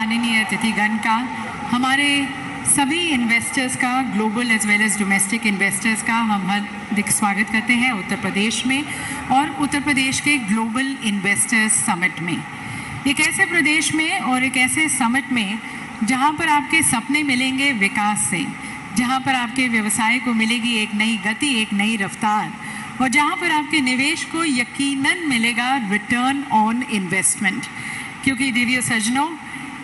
माननीय अतिथिगण का, हमारे सभी इन्वेस्टर्स का, global as well as domestic investors का हम हार्दिक स्वागत करते हैं उत्तर प्रदेश में और उत्तर प्रदेश के ग्लोबल इन्वेस्टर्स समिट में। एक ऐसे प्रदेश में और एक ऐसे समिट में जहां पर आपके सपने मिलेंगे विकास से, जहां पर आपके व्यवसाय को मिलेगी एक नई गति, एक नई रफ्तार, और जहां पर आपके निवेश को यकीनन मिलेगा रिटर्न ऑन इन्वेस्टमेंट। क्योंकि देवियों सज्जनों,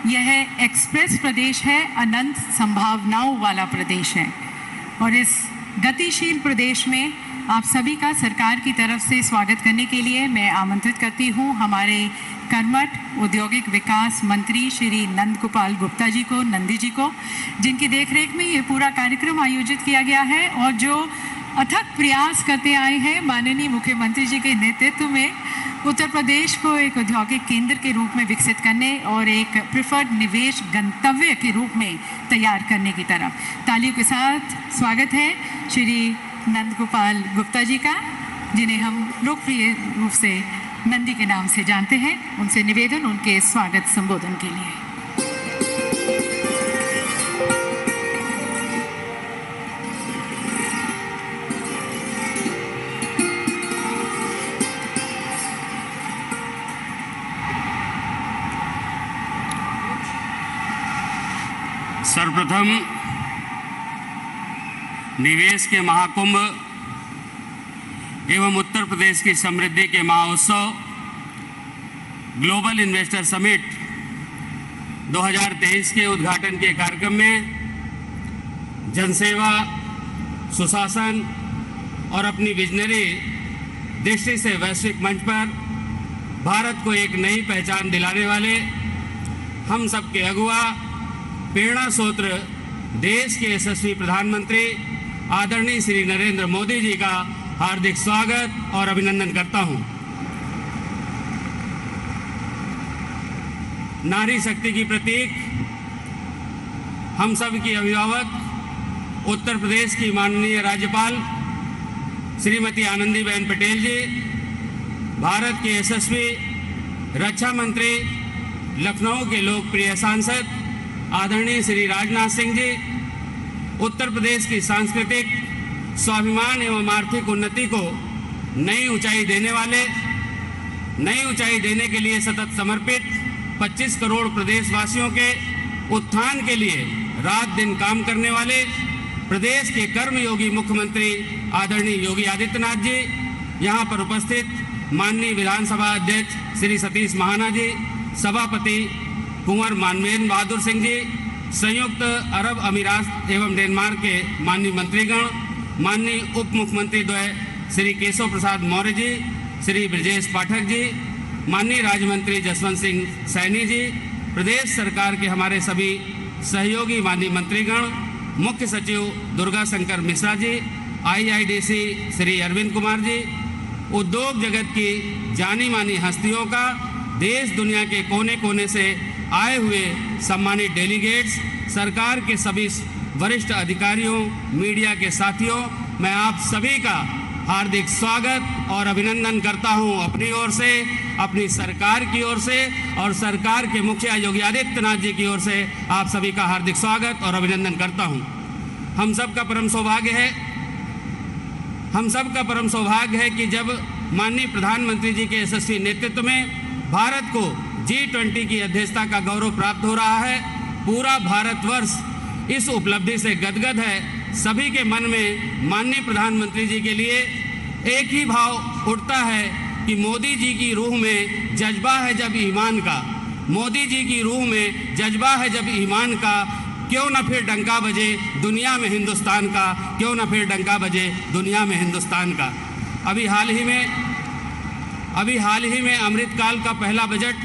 यह एक्सप्रेस प्रदेश है, अनंत संभावनाओं वाला प्रदेश है, और इस गतिशील प्रदेश में आप सभी का सरकार की तरफ से स्वागत करने के लिए मैं आमंत्रित करती हूं हमारे कर्मठ औद्योगिक विकास मंत्री श्री नंदगोपाल गुप्ता जी को, नंदी जी को, जिनकी देखरेख में ये पूरा कार्यक्रम आयोजित किया गया है और जो अथक प्रयास करते आए हैं माननीय मुख्यमंत्री जी के नेतृत्व में उत्तर प्रदेश को एक औद्योगिक केंद्र के रूप में विकसित करने और एक प्रिफर्ड निवेश गंतव्य के रूप में तैयार करने की तरफ। तालियों के साथ स्वागत है श्री नंदगोपाल गुप्ता जी का, जिन्हें हम लोकप्रिय रूप से नंदी के नाम से जानते हैं। उनसे निवेदन उनके स्वागत संबोधन के लिए। सर्वप्रथम निवेश के महाकुंभ एवं उत्तर प्रदेश की समृद्धि के महोत्सव ग्लोबल इन्वेस्टर समिट 2023 के उद्घाटन के कार्यक्रम में जनसेवा, सुशासन और अपनी विजनरी दृष्टि से वैश्विक मंच पर भारत को एक नई पहचान दिलाने वाले हम सबके अगुआ, प्रेरणा स्रोत्र, देश के यशस्वी प्रधानमंत्री आदरणीय श्री नरेंद्र मोदी जी का हार्दिक स्वागत और अभिनंदन करता हूं। नारी शक्ति की प्रतीक, हम सब की अभिभावक, उत्तर प्रदेश की माननीय राज्यपाल श्रीमती आनंदीबेन पटेल जी, भारत के यशस्वी रक्षा मंत्री, लखनऊ के लोकप्रिय सांसद आदरणीय श्री राजनाथ सिंह जी, उत्तर प्रदेश की सांस्कृतिक स्वाभिमान एवं आर्थिक उन्नति को नई ऊंचाई देने वाले, नई ऊंचाई देने के लिए सतत समर्पित 25 करोड़ प्रदेशवासियों के उत्थान के लिए रात दिन काम करने वाले प्रदेश के कर्मयोगी मुख्यमंत्री आदरणीय योगी आदित्यनाथ जी, यहाँ पर उपस्थित माननीय विधानसभा अध्यक्ष श्री सतीश महाना जी, सभापति कुंवर मानवेंद्र बहादुर सिंह जी, संयुक्त अरब अमीरात एवं डेनमार्क के माननीय मंत्रीगण, माननीय उप मुख्यमंत्री द्वय श्री केशव प्रसाद मौर्य जी, श्री ब्रजेश पाठक जी, माननीय राज्य मंत्री जसवंत सिंह सैनी जी, प्रदेश सरकार के हमारे सभी सहयोगी माननीय मंत्रीगण, मुख्य सचिव दुर्गा शंकर मिश्रा जी, IIDC श्री अरविंद कुमार जी, उद्योग जगत की जानी मानी हस्तियों का, देश दुनिया के कोने कोने से आए हुए सम्मानित डेलीगेट्स, सरकार के सभी वरिष्ठ अधिकारियों, मीडिया के साथियों, मैं आप सभी का हार्दिक स्वागत और अभिनंदन करता हूं अपनी ओर से, अपनी सरकार की ओर से और सरकार के मुखिया योगी आदित्यनाथ जी की ओर से आप सभी का हार्दिक स्वागत और अभिनंदन करता हूं। हम सबका परम सौभाग्य है कि जब माननीय प्रधानमंत्री जी के यशस्वी नेतृत्व में भारत को G20 की अध्यक्षता का गौरव प्राप्त हो रहा है। पूरा भारतवर्ष इस उपलब्धि से गदगद है। सभी के मन में माननीय प्रधानमंत्री जी के लिए एक ही भाव उठता है कि मोदी जी की रूह में जज्बा है जब ईमान का, मोदी जी की रूह में जज्बा है जब ईमान का, क्यों न फिर डंका बजे दुनिया में हिंदुस्तान का, क्यों न फिर डंका बजे दुनिया में हिंदुस्तान का। अभी हाल ही में अमृतकाल का पहला बजट,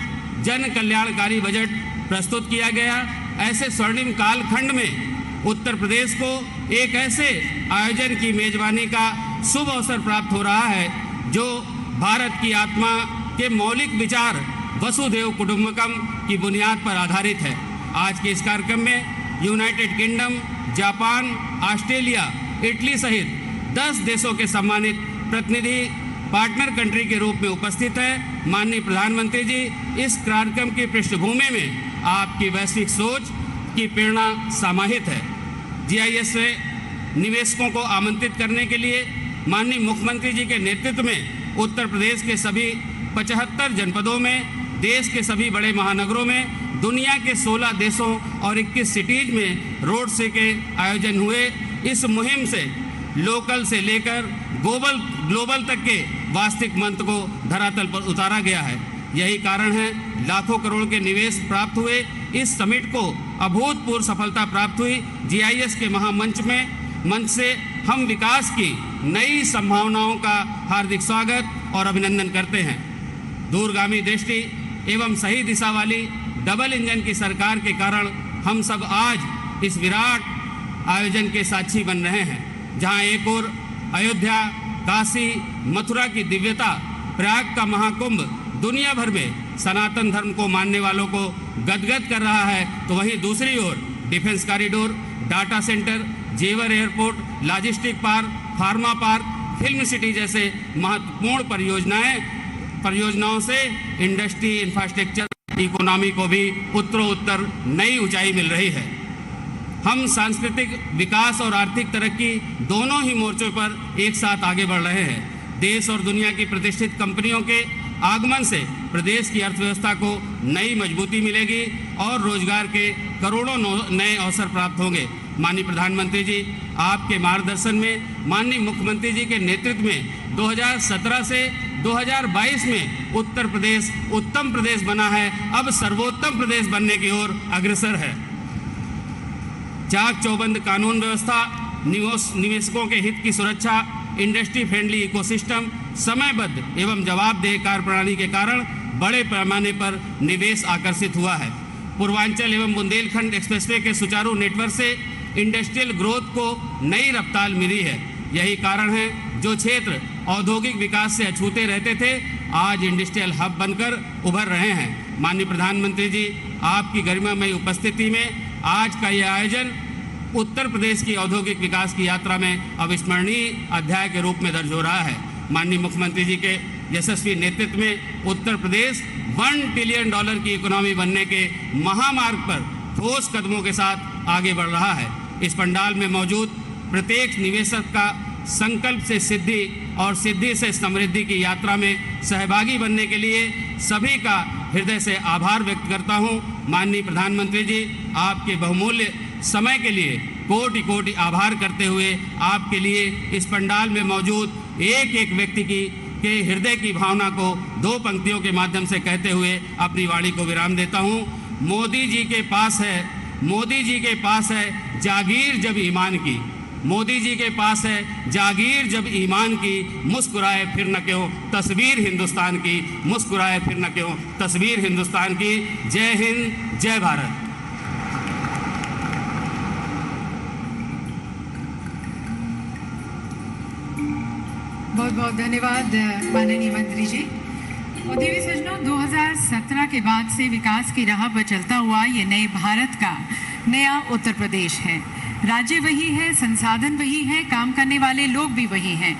जन कल्याणकारी बजट प्रस्तुत किया गया। ऐसे स्वर्णिम कालखंड में उत्तर प्रदेश को एक ऐसे आयोजन की मेजबानी का शुभ अवसर प्राप्त हो रहा है जो भारत की आत्मा के मौलिक विचार वसुधैव कुटुंबकम की बुनियाद पर आधारित है। आज के इस कार्यक्रम में United kingdom, Japan, Australia, Italy सहित 10 देशों के सम्मानित प्रतिनिधि पार्टनर कंट्री के रूप में उपस्थित है। माननीय प्रधानमंत्री जी, इस कार्यक्रम की पृष्ठभूमि में आपकी वैश्विक सोच की प्रेरणा समाहित है। जीआईएस से निवेशकों को आमंत्रित करने के लिए माननीय मुख्यमंत्री जी के नेतृत्व में उत्तर प्रदेश के सभी 75 जनपदों में, देश के सभी बड़े महानगरों में, दुनिया के 16 देशों और 21 सिटीज में रोड शो के आयोजन हुए। इस मुहिम से लोकल से लेकर ग्लोबल तक के वास्तविक मंत्र को धरातल पर उतारा गया है। यही कारण है लाखों करोड़ के निवेश प्राप्त हुए। इस समिट को अभूतपूर्व सफलता प्राप्त हुई। जीआईएस के मंच से हम विकास की नई संभावनाओं का हार्दिक स्वागत और अभिनंदन करते हैं। दूरगामी दृष्टि एवं सही दिशा वाली डबल इंजन की सरकार के कारण हम सब आज इस विराट आयोजन के साक्षी बन रहे हैं, जहां एक ओर अयोध्या, काशी, मथुरा की दिव्यता, प्रयाग का महाकुंभ दुनिया भर में सनातन धर्म को मानने वालों को गदगद कर रहा है, तो वहीं दूसरी ओर डिफेंस कॉरिडोर, डाटा सेंटर, जेवर airport, logistic park, pharma park, film city जैसे महत्वपूर्ण परियोजनाओं से इंडस्ट्री, इंफ्रास्ट्रक्चर, इकोनॉमी को भी उत्तरोत्तर नई ऊंचाई मिल रही है। हम सांस्कृतिक विकास और आर्थिक तरक्की दोनों ही मोर्चों पर एक साथ आगे बढ़ रहे हैं। देश और दुनिया की प्रतिष्ठित कंपनियों के आगमन से प्रदेश की अर्थव्यवस्था को नई मजबूती मिलेगी और रोजगार के करोड़ों नए अवसर प्राप्त होंगे। माननीय प्रधानमंत्री जी, आपके मार्गदर्शन में, माननीय मुख्यमंत्री जी के नेतृत्व में 2017 से 2022 में उत्तर प्रदेश उत्तम प्रदेश बना है, अब सर्वोत्तम प्रदेश बनने की ओर अग्रसर है। चाक चौबंद कानून व्यवस्था, निवेशकों के हित की सुरक्षा, इंडस्ट्री फ्रेंडली इकोसिस्टम, समयबद्ध एवं जवाबदेह कार्यप्रणाली के कारण बड़े पैमाने पर निवेश आकर्षित हुआ है। पूर्वांचल एवं बुंदेलखंड एक्सप्रेसवे के सुचारू नेटवर्क से इंडस्ट्रियल ग्रोथ को नई रफ्तार मिली है। यही कारण है जो क्षेत्र औद्योगिक विकास से अछूते रहते थे, आज इंडस्ट्रियल हब बनकर उभर रहे हैं। माननीय प्रधानमंत्री जी, आपकी गरिमामयी उपस्थिति में आज का यह आयोजन उत्तर प्रदेश की औद्योगिक विकास की यात्रा में अविस्मरणीय अध्याय के रूप में दर्ज हो रहा है। माननीय मुख्यमंत्री जी के यशस्वी नेतृत्व में उत्तर प्रदेश $1 ट्रिलियन की इकोनॉमी बनने के महामार्ग पर ठोस कदमों के साथ आगे बढ़ रहा है। इस पंडाल में मौजूद प्रत्येक निवेशक का संकल्प से सिद्धि और सिद्धि से समृद्धि की यात्रा में सहभागी बनने के लिए सभी का हृदय से आभार व्यक्त करता हूं। माननीय प्रधानमंत्री जी, आपके बहुमूल्य समय के लिए कोटि कोटि आभार करते हुए आपके लिए इस पंडाल में मौजूद एक एक व्यक्ति के हृदय की भावना को 2 पंक्तियों के माध्यम से कहते हुए अपनी वाणी को विराम देता हूं। मोदी जी के पास है जागीर जब ईमान की, मोदी जी के पास है जागीर जब ईमान की, मुस्कुराए फिर न क्यों तस्वीर हिंदुस्तान की, मुस्कुराए फिर न क्यों तस्वीर हिंदुस्तान की। जय हिंद, जय भारत। बहुत बहुत धन्यवाद माननीय मंत्री जी। और देवी सज्जनों, 2017 के बाद से विकास की राह पर चलता हुआ ये नए भारत का नया उत्तर प्रदेश है। राज्य वही है, संसाधन वही है, काम करने वाले लोग भी वही हैं,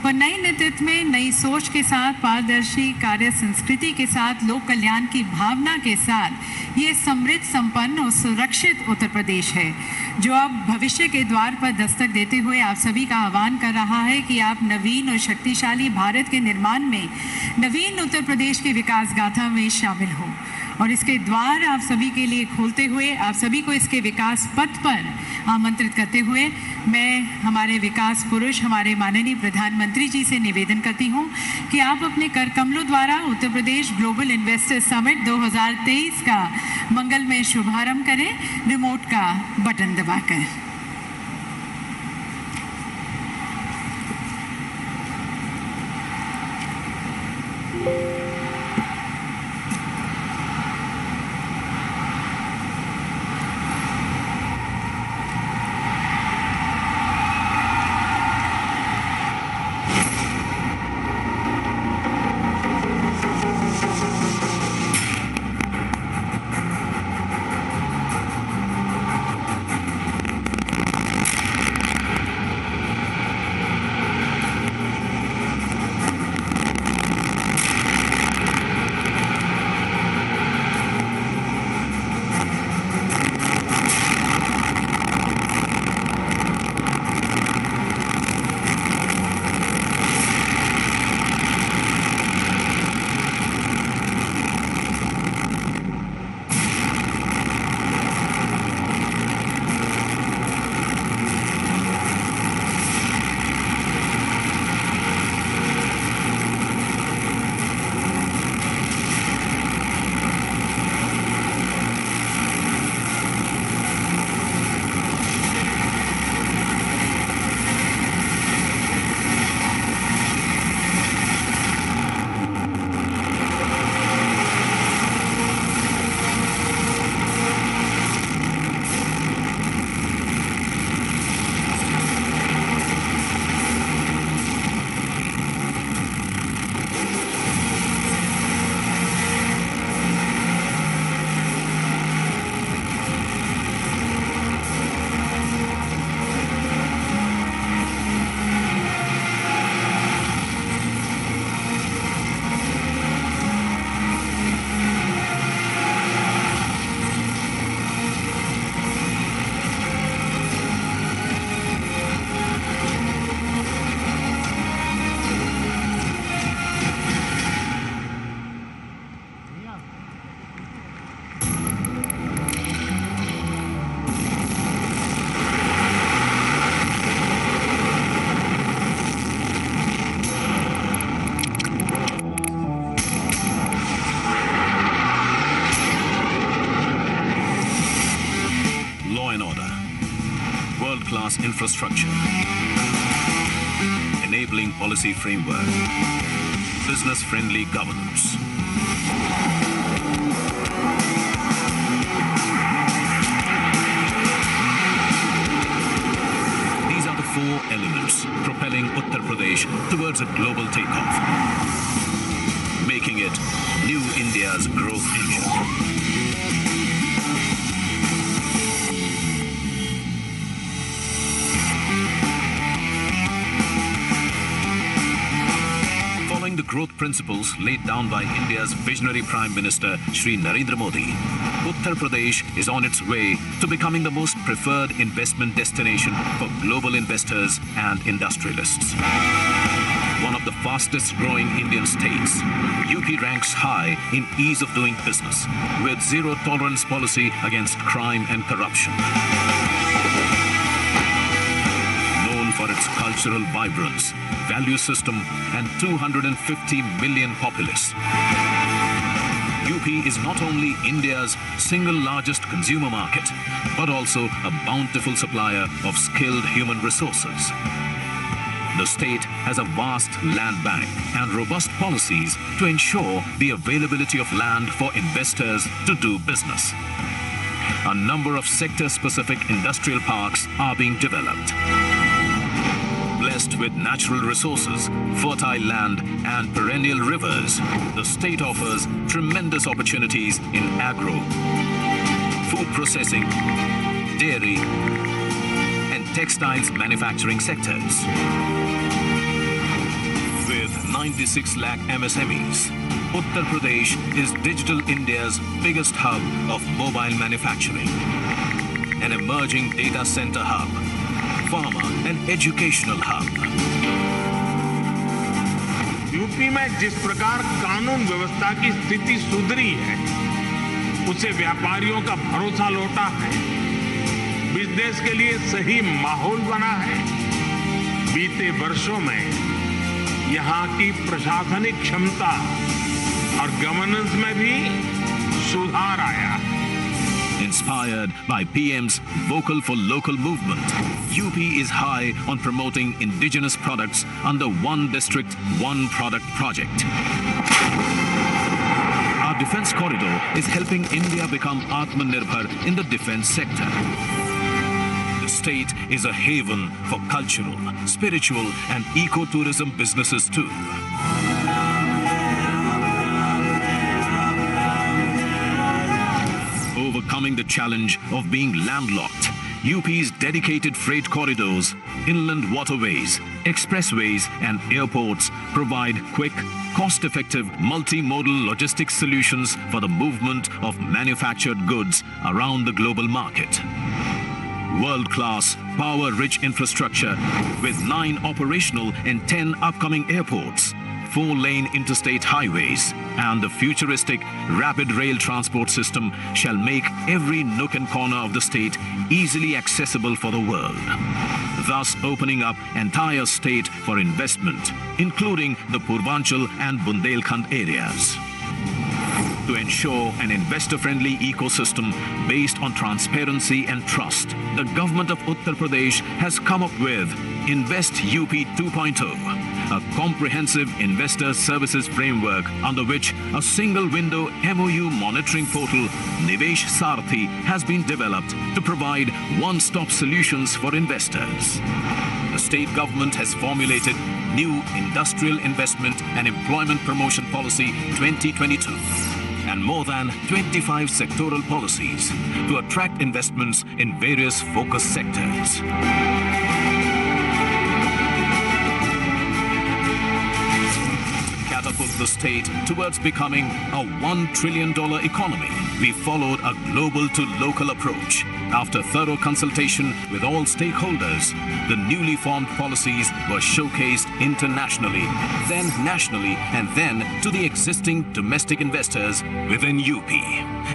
पर नए नेतृत्व में नई सोच के साथ, पारदर्शी कार्य संस्कृति के साथ, लोक कल्याण की भावना के साथ ये समृद्ध, संपन्न और सुरक्षित उत्तर प्रदेश है, जो अब भविष्य के द्वार पर दस्तक देते हुए आप सभी का आह्वान कर रहा है कि आप नवीन और शक्तिशाली भारत के निर्माण में, नवीन उत्तर प्रदेश के विकास गाथा में शामिल हो और इसके द्वार आप सभी के लिए खोलते हुए आप सभी को इसके विकास पथ पर आमंत्रित करते हुए मैं हमारे विकास पुरुष, हमारे माननीय प्रधानमंत्री जी से निवेदन करती हूं कि आप अपने कर कमलों द्वारा Uttar Pradesh global investor summit 2023 का मंगलमय शुभारंभ करें, रिमोट का बटन दबाकर। world-class infrastructure, enabling policy framework, business-friendly governance. These are the four elements propelling Uttar Pradesh towards a global takeoff, making it New India's growth engine. Following the growth principles laid down by India's visionary Prime Minister Shri Narendra Modi, Uttar Pradesh is on its way to becoming the most preferred investment destination for global investors and industrialists. One of the fastest growing Indian states, UP ranks high in ease of doing business with zero tolerance policy against crime and corruption. Known for its cultural vibrance, value system and 250 million populace, UP is not only India's single largest consumer market, but also a bountiful supplier of skilled human resources. The state has a vast land bank and robust policies to ensure the availability of land for investors to do business. A number of sector-specific industrial parks are being developed. Blessed with natural resources, fertile land and perennial rivers, the state offers tremendous opportunities in agro, food processing, dairy and textiles manufacturing sectors. With 96 lakh MSMEs, Uttar Pradesh is Digital India's biggest hub of mobile manufacturing, an emerging data center hub, pharma and educational hub. UP में जिस प्रकार कानून व्यवस्था की स्थिति सुधरी है, उससे व्यापारियों का भरोसा लौटा है, बिजनेस के लिए सही माहौल बना है। बीते वर्षों में यहाँ की प्रशासनिक क्षमता और गवर्नेंस में भी सुधार आया है। Inspired by PM's Vocal for Local movement, UP is high on promoting indigenous products under One District, One Product project. Our defense corridor is helping India become Atmanirbhar in the defense sector. The state is a haven for cultural, spiritual and ecotourism businesses too. Overcoming the challenge of being landlocked, UP's dedicated freight corridors, inland waterways, expressways and airports provide quick, cost-effective multimodal logistics solutions for the movement of manufactured goods around the global market. World-class, power-rich infrastructure with 9 operational and 10 upcoming airports, 4-lane interstate highways and the futuristic rapid rail transport system shall make every nook and corner of the state easily accessible for the world, thus opening up entire state for investment, including the Purvanchal and Bundelkhand areas. To ensure an investor-friendly ecosystem based on transparency and trust, the government of Uttar Pradesh has come up with Invest UP 2.0, a comprehensive investor services framework under which a single-window MOU monitoring portal, Nivesh Sarthi, has been developed to provide one-stop solutions for investors. The state government has formulated New Industrial Investment and Employment Promotion Policy 2022 and more than 25 sectoral policies to attract investments in various focus sectors. Catapult the state towards becoming a $1 trillion economy, we followed a global to local approach. After thorough consultation with all stakeholders, the newly formed policies were showcased internationally, then nationally, and then to the existing domestic investors within UP,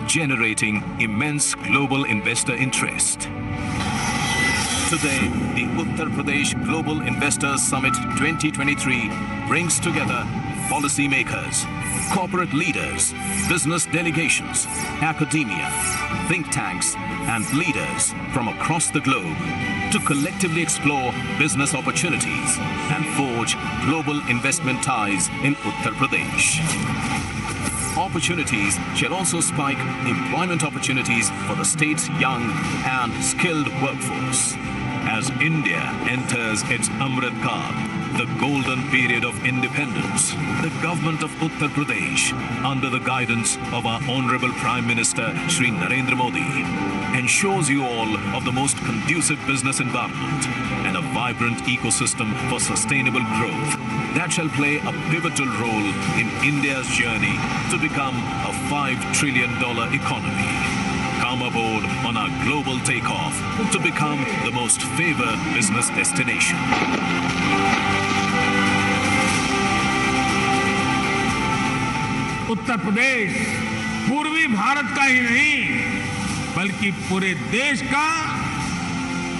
generating immense global investor interest. Today, the Uttar Pradesh Global Investors Summit 2023 brings together policymakers, corporate leaders, business delegations, academia, think tanks, and leaders from across the globe to collectively explore business opportunities and forge global investment ties in Uttar Pradesh. Opportunities shall also spike employment opportunities for the state's young and skilled workforce. As India enters its Amrit Kaal, the golden period of independence, the government of Uttar Pradesh, under the guidance of our Honorable Prime Minister Shri Narendra Modi, ensures you all of the most conducive business environment and a vibrant ecosystem for sustainable growth that shall play a pivotal role in India's journey to become a $5 trillion economy. Come aboard on our global takeoff to become the most favored business destination. Uttar Pradesh पूर्वी भारत का ही नहीं बल्कि पूरे देश का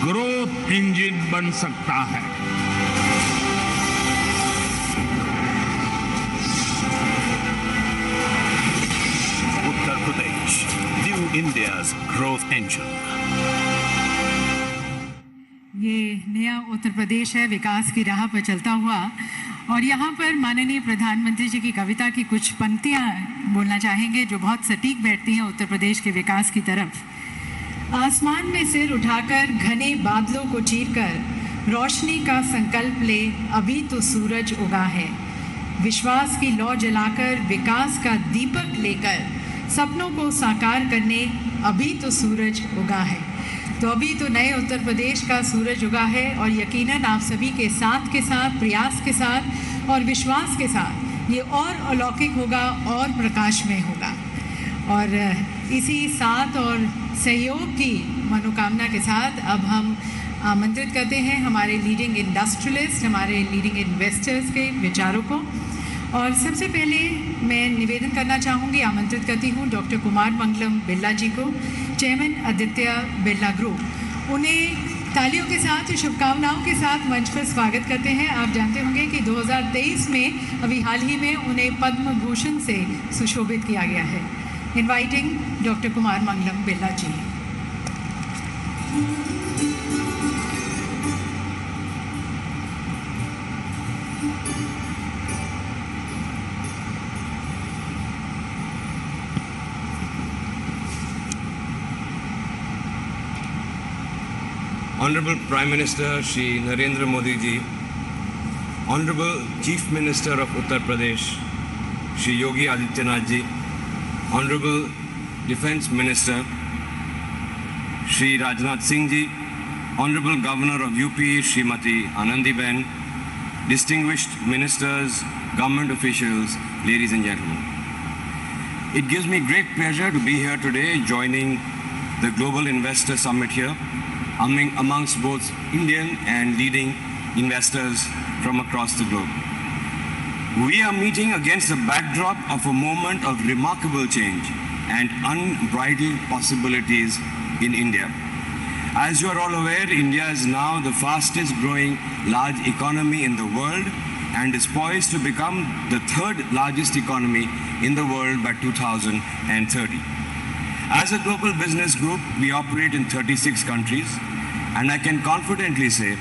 growth engine बन सकता है। Uttar Pradesh, new India's growth engine. ये नया उत्तर प्रदेश है विकास की राह पर चलता हुआ, और यहाँ पर माननीय प्रधानमंत्री जी की कविता की कुछ पंक्तियाँ बोलना चाहेंगे जो बहुत सटीक बैठती हैं उत्तर प्रदेश के विकास की तरफ। आसमान में सिर उठाकर घने बादलों को चीरकर रोशनी का संकल्प ले, अभी तो सूरज उगा है। विश्वास की लौ जलाकर विकास का दीपक लेकर सपनों को साकार करने, अभी तो सूरज उगा है। तो अभी तो नए उत्तर प्रदेश का सूरज उगा है, और यकीनन आप सभी के साथ प्रयास के साथ और विश्वास के साथ ये और अलौकिक होगा और प्रकाशमय होगा। और इसी साथ और सहयोग की मनोकामना के साथ अब हम आमंत्रित करते हैं हमारे लीडिंग इंडस्ट्रियलिस्ट, हमारे लीडिंग इन्वेस्टर्स के विचारों को। और सबसे पहले मैं निवेदन करना चाहूँगी, आमंत्रित करती हूँ डॉक्टर कुमार मंगलम बिरला जी को, चेयरमैन आदित्य बिरला ग्रुप। उन्हें तालियों के साथ, शुभकामनाओं के साथ मंच पर स्वागत करते हैं। आप जानते होंगे कि 2023 में अभी हाल ही में उन्हें पद्म भूषण से सुशोभित किया गया है। Inviting doctor Kumar Mangalam Birla ji. Honorable Prime Minister Shri Narendra Modi ji, Honorable Chief Minister of Uttar Pradesh Shri Yogi Adityanath ji, Honorable Defence Minister Shri Rajnath Singh ji, Honorable Governor of UP Srimati Anandiben, distinguished ministers, government officials, ladies and gentlemen. It gives me great pleasure to be here today joining the Global Investor Summit here amongst both Indian and leading investors from across the globe. We are meeting against the backdrop of a moment of remarkable change and unbridled possibilities in India. As you are all aware, India is now the fastest growing large economy in the world and is poised to become the third largest economy in the world by 2030. As a global business group, we operate in 36 countries, and I can confidently say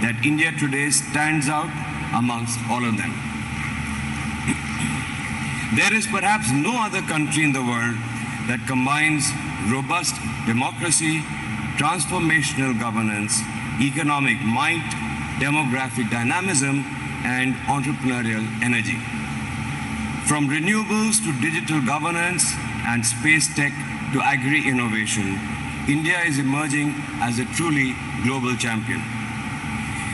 that India today stands out amongst all of them. There is perhaps no other country in the world that combines robust democracy, transformational governance, economic might, demographic dynamism, and entrepreneurial energy. From renewables to digital governance and space tech to agri-innovation, India is emerging as a truly global champion.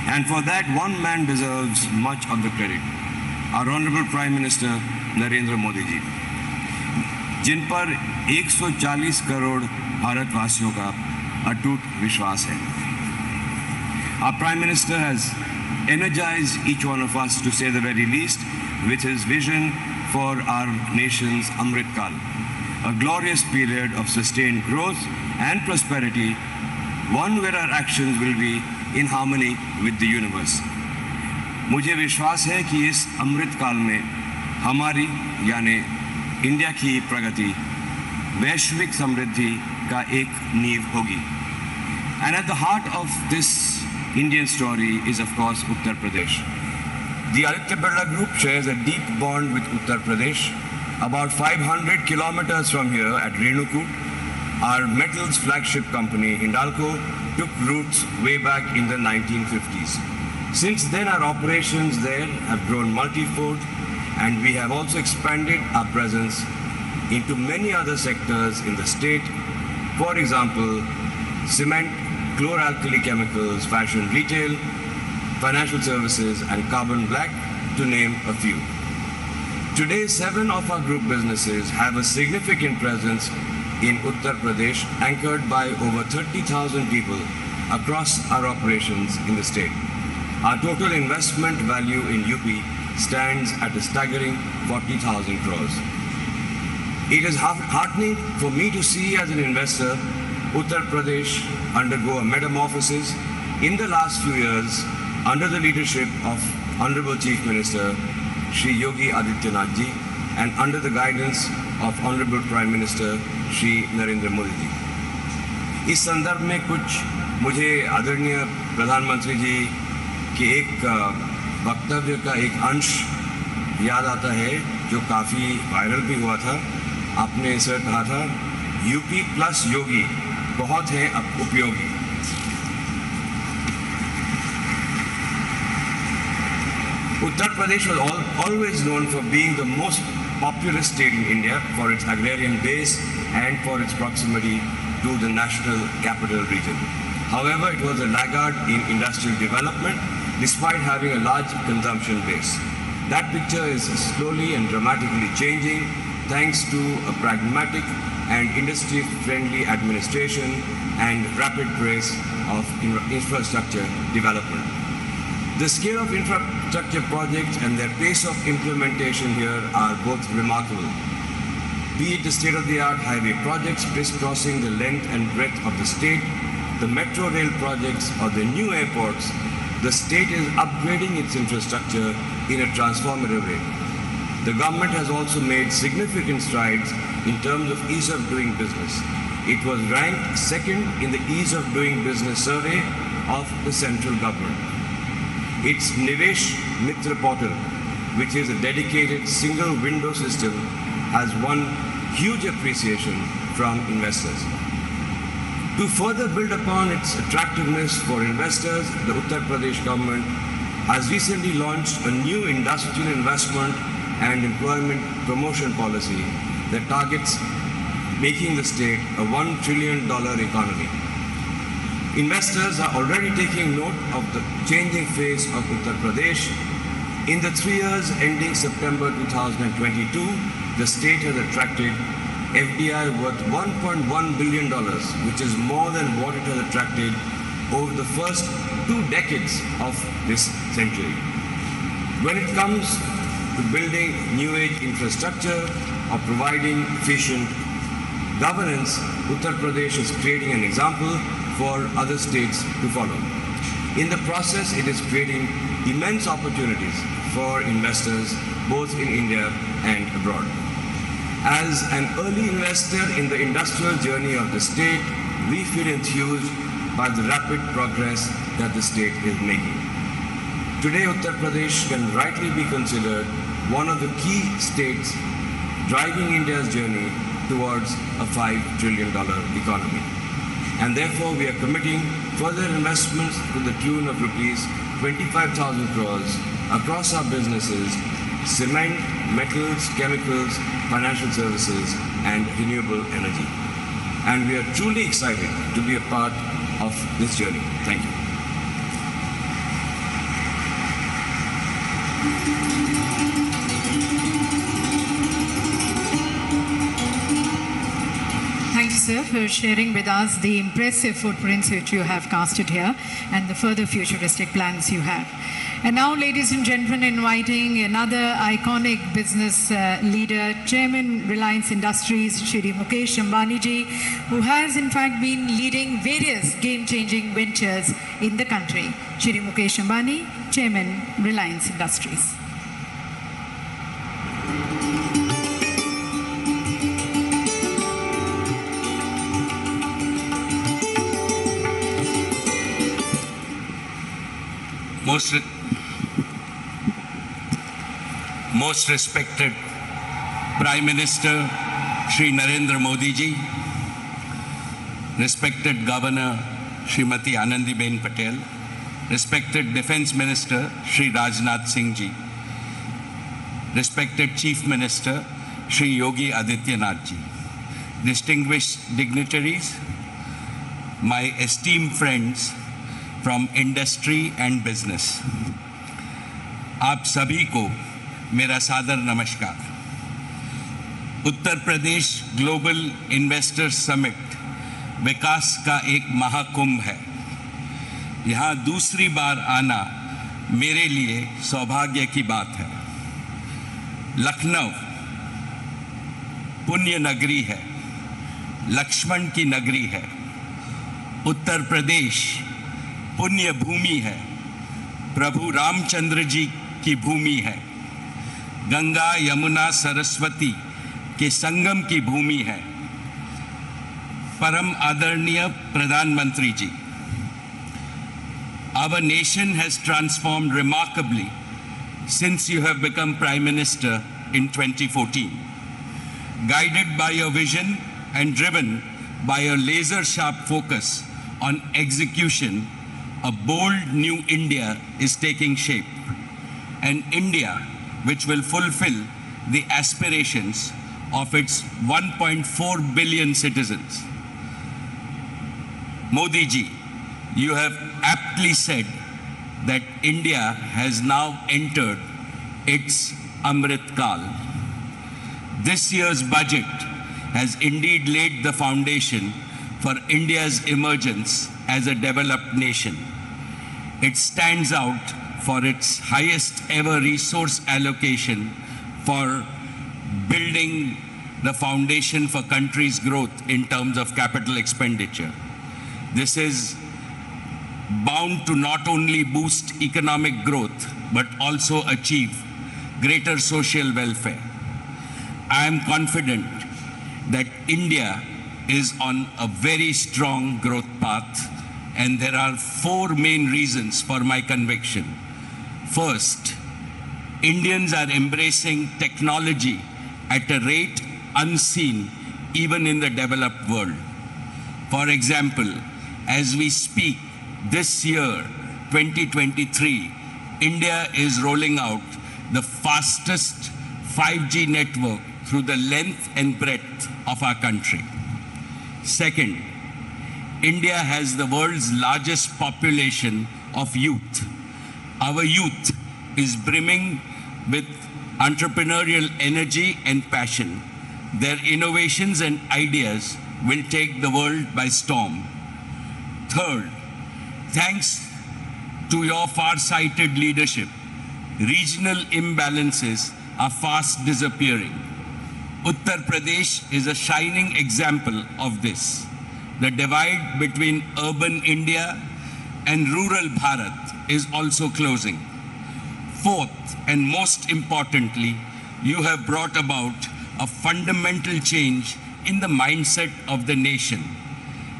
And for that, one man deserves much of the credit, our Honorable Prime Minister Narendra Modi ji, जिन पर 140 करोड़ भारतवासियों का अटूट विश्वास है. Our Prime Minister has energized each one of us, to say the very least, with his vision for our nation's Amrit Kaal, a glorious period of sustained growth and prosperity, one where our actions will be in harmony with the universe. मुझे विश्वास है कि इस अमृत काल में हमारी यानी India की प्रगति वैश्विक समृद्धि का एक नींव होगी. And at the heart of this Indian story is, of course, Uttar Pradesh. The Aditya Birla Group shares a deep bond with Uttar Pradesh. About 500 kilometers from here at Renukut, our metals flagship company, Hindalco, took roots way back in the 1950s. Since then, our operations there have grown multifold, and we have also expanded our presence into many other sectors in the state. For example, cement, chlor-alkali chemicals, fashion retail, financial services, and carbon black, to name a few. Today, 7 of our group businesses have a significant presence in Uttar Pradesh, anchored by over 30,000 people across our operations in the state. Our total investment value in UP stands at a staggering 40,000 crores. It is heartening for me to see as an investor Uttar Pradesh undergo a metamorphosis in the last few years under the leadership of Honorable Chief Minister Shri Yogi Adityanath ji and under the guidance of Honorable Prime Minister Shri Narendra Modi ji. इस संदर्भ में कुछ मुझे आदरणीय प्रधानमंत्री जी के एक वक्तव्य का एक अंश याद आता है जो काफ़ी वायरल भी हुआ था। आपने इसे कहा था, यूपी प्लस योगी बहुत है उपयोगी। Uttar Pradesh was always known for being the most populous state in India for its agrarian base and for its proximity to the national capital region. However, it was a laggard in industrial development despite having a large consumption base. That picture is slowly and dramatically changing thanks to a pragmatic and industry-friendly administration and rapid pace of infrastructure development. The scale of infrastructure projects and their pace of implementation here are both remarkable. Be it the state-of-the-art highway projects crisscrossing the length and breadth of the state, the metro rail projects or the new airports, the state is upgrading its infrastructure in a transformative way. The government has also made significant strides in terms of ease of doing business. It was ranked second in the ease of doing business survey of the central government. Its Nivesh Mitra portal, which is a dedicated single window system, has won huge appreciation from investors. To further build upon its attractiveness for investors, the Uttar Pradesh government has recently launched a new industrial investment and employment promotion policy that targets making the state a $1 trillion economy. Investors are already taking note of the changing face of Uttar Pradesh. In the 3 years ending September 2022, the state has attracted FDI worth $1.1 billion, which is more than what it has attracted over the first 2 decades of this century. When it comes to building new age infrastructure or providing efficient governance, Uttar Pradesh is creating an example for other states to follow. In the process, it is creating immense opportunities for investors both in India and abroad. As an early investor in the industrial journey of the state, we feel enthused by the rapid progress that the state is making. Today, Uttar Pradesh can rightly be considered one of the key states driving India's journey towards a $5 trillion economy. And therefore, we are committing further investments to the tune of rupees 25,000 crores across our businesses, cement, metals, chemicals, financial services, and renewable energy. And we are truly excited to be a part of this journey. Thank you. Thank you, sir, for sharing with us the impressive footprints which you have casted here and the further futuristic plans you have. And now, ladies and gentlemen, inviting another iconic business leader, Chairman Reliance Industries, Shri Mukesh Ambani ji, who has in fact been leading various game-changing ventures in the country. Shri Mukesh Ambani, Chairman Reliance Industries. Most respected Prime Minister Shri Narendra Modi ji, respected Governor Srimati Anandiben Patel, respected Defence Minister Shri Rajnath Singh ji, respected Chief Minister Shri Yogi Adityanath ji, distinguished dignitaries, my esteemed friends from industry and business, आप सभी को मेरा सादर नमस्कार। Uttar Pradesh global investors summit विकास का एक महाकुंभ है। यहाँ दूसरी बार आना मेरे लिए सौभाग्य की बात है। लखनऊ पुण्य नगरी है, लक्ष्मण की नगरी है। उत्तर प्रदेश पुण्य भूमि है, प्रभु रामचंद्र जी की भूमि है। गंगा यमुना सरस्वती के संगम की भूमि है। परम आदरणीय प्रधानमंत्री जी, our nation has transformed remarkably since you have become Prime Minister in 2014. Guided by your vision and driven by a laser-sharp focus on execution, a bold new India is taking shape. An India which will fulfill the aspirations of its 1.4 billion citizens. Modi ji, you have aptly said that India has now entered its Amrit Kal. This year's budget has indeed laid the foundation for India's emergence as a developed nation. It stands out for its highest ever resource allocation for building the foundation for country's growth in terms of capital expenditure. This is bound to not only boost economic growth but also achieve greater social welfare. I am confident that India is on a very strong growth path, and there are four main reasons for my conviction. First, Indians are embracing technology at a rate unseen even in the developed world. For example, as we speak, this year, 2023, India is rolling out the fastest 5G network through the length and breadth of our country. Second, India has the world's largest population of youth. Our youth is brimming with entrepreneurial energy and passion. Their innovations and ideas will take the world by storm. Third, thanks to your far-sighted leadership, regional imbalances are fast disappearing. Uttar Pradesh is a shining example of this. The divide between urban India and rural Bharat is also closing. Fourth, and most importantly, you have brought about a fundamental change in the mindset of the nation.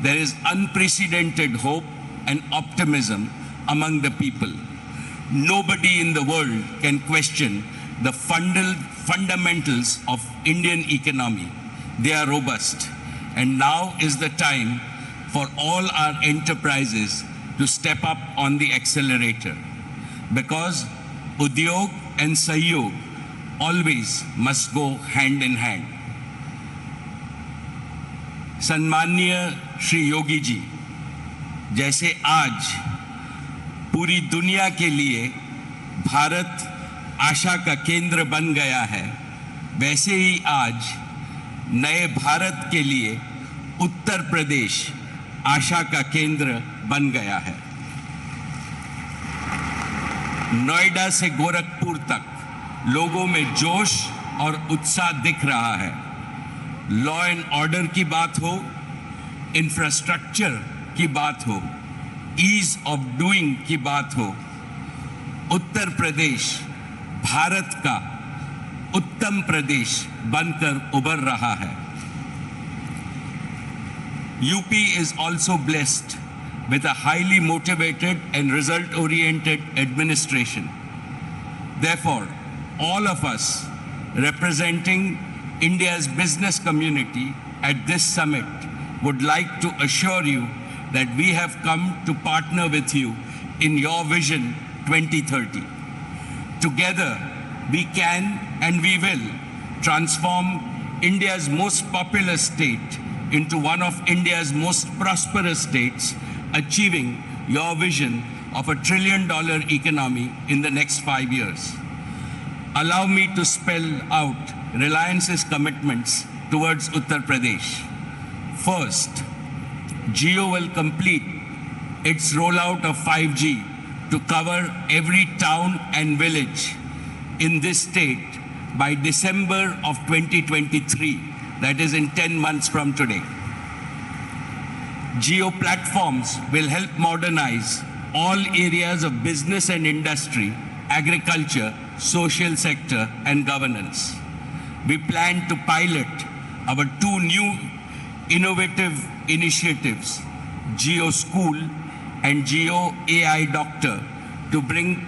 There is unprecedented hope and optimism among the people. Nobody in the world can question the fundamentals of Indian economy. They are robust. And now is the time for all our enterprises to step up on the accelerator, because Udyog and Sahyog always must go hand in hand. सम्माननीय श्री योगी जी, जैसे आज पूरी दुनिया के लिए भारत आशा का केंद्र बन गया है, वैसे ही आज नए भारत के लिए उत्तर प्रदेश आशा का केंद्र बन गया है। नोएडा से गोरखपुर तक लोगों में जोश और उत्साह दिख रहा है। लॉ एंड ऑर्डर की बात हो, इंफ्रास्ट्रक्चर की बात हो, ईज ऑफ डूइंग की बात हो, उत्तर प्रदेश भारत का उत्तम प्रदेश बनकर उभर रहा है। UP is also blessed with a highly motivated and result-oriented administration. Therefore, all of us representing India's business community at this summit would like to assure you that we have come to partner with you in your Vision 2030. Together, we can and we will transform India's most populous state into one of India's most prosperous states, achieving your vision of $1 trillion economy in the next 5 years. Allow me to spell out Reliance's commitments towards Uttar Pradesh. First, Jio will complete its rollout of 5G to cover every town and village in this state by December of 2023, that is in 10 months from today. Jio platforms will help modernize all areas of business and industry, agriculture, social sector, and governance. We plan to pilot our 2 new innovative initiatives, Jio School and Jio AI Doctor, to bring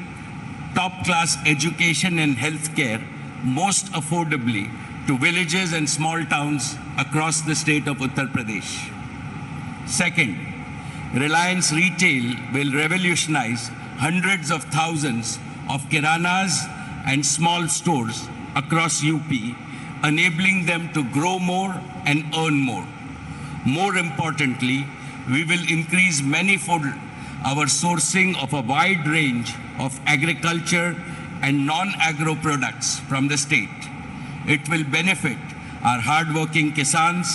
top-class education and healthcare most affordably to villages and small towns across the state of Uttar Pradesh. Second, Reliance Retail will revolutionize hundreds of thousands of kiranas and small stores across UP, enabling them to grow more and earn more. More importantly, we will increase manifold our sourcing of a wide range of agriculture and non-agro products from the state. It will benefit our hard-working kisans,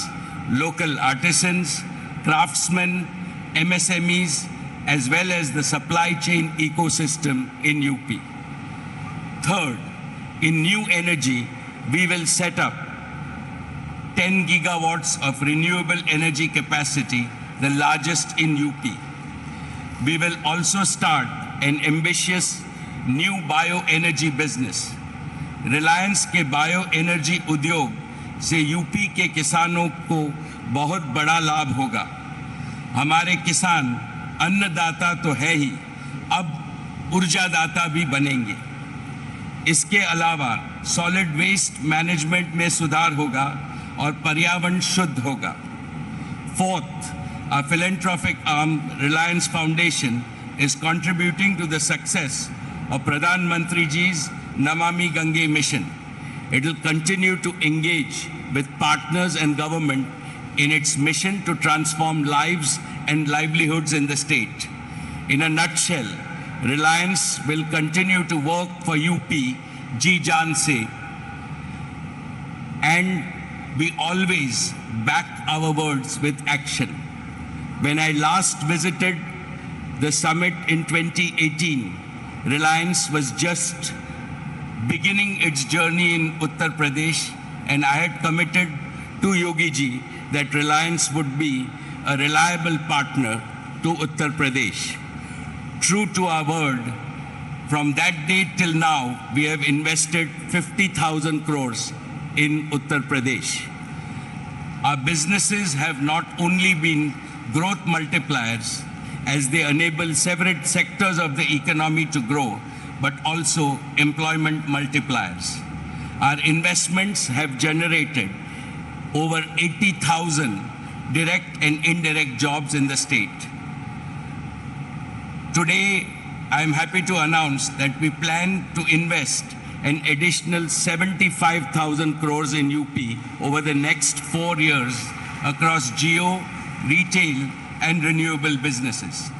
local artisans, craftsmen, MSMEs, as well as the supply chain ecosystem in UP. Third, in new energy, we will set up 10 gigawatts of renewable energy capacity, the largest in UP. We will also start an ambitious new bioenergy business. Reliance के bioenergy उद्योग से UP के किसानों को बहुत बड़ा लाभ होगा. हमारे किसान अन्नदाता तो है ही, अब ऊर्जादाता भी बनेंगे. इसके अलावा सॉलिड वेस्ट मैनेजमेंट में सुधार होगा और पर्यावरण शुद्ध होगा. Fourth, our philanthropic arm, Reliance Foundation, is contributing to the success of Pradhan Mantri Ji's Namami Gange mission. It will continue to engage with partners and government in its mission to transform lives and livelihoods in the state. In a nutshell, Reliance will continue to work for UP, Ji Jaan se, and we always back our words with action. When I last visited the summit in 2018, Reliance was just beginning its journey in Uttar Pradesh, and I had committed to Yogi Ji that Reliance would be a reliable partner to Uttar Pradesh. True to our word, from that day till now, we have invested 50,000 crores in Uttar Pradesh. Our businesses have not only been growth multipliers as they enable several sectors of the economy to grow, but also employment multipliers. Our investments have generated over 80,000 direct and indirect jobs in the state. Today, I am happy to announce that we plan to invest an additional 75,000 crores in UP over the next 4 years across Jio, retail, and renewable businesses.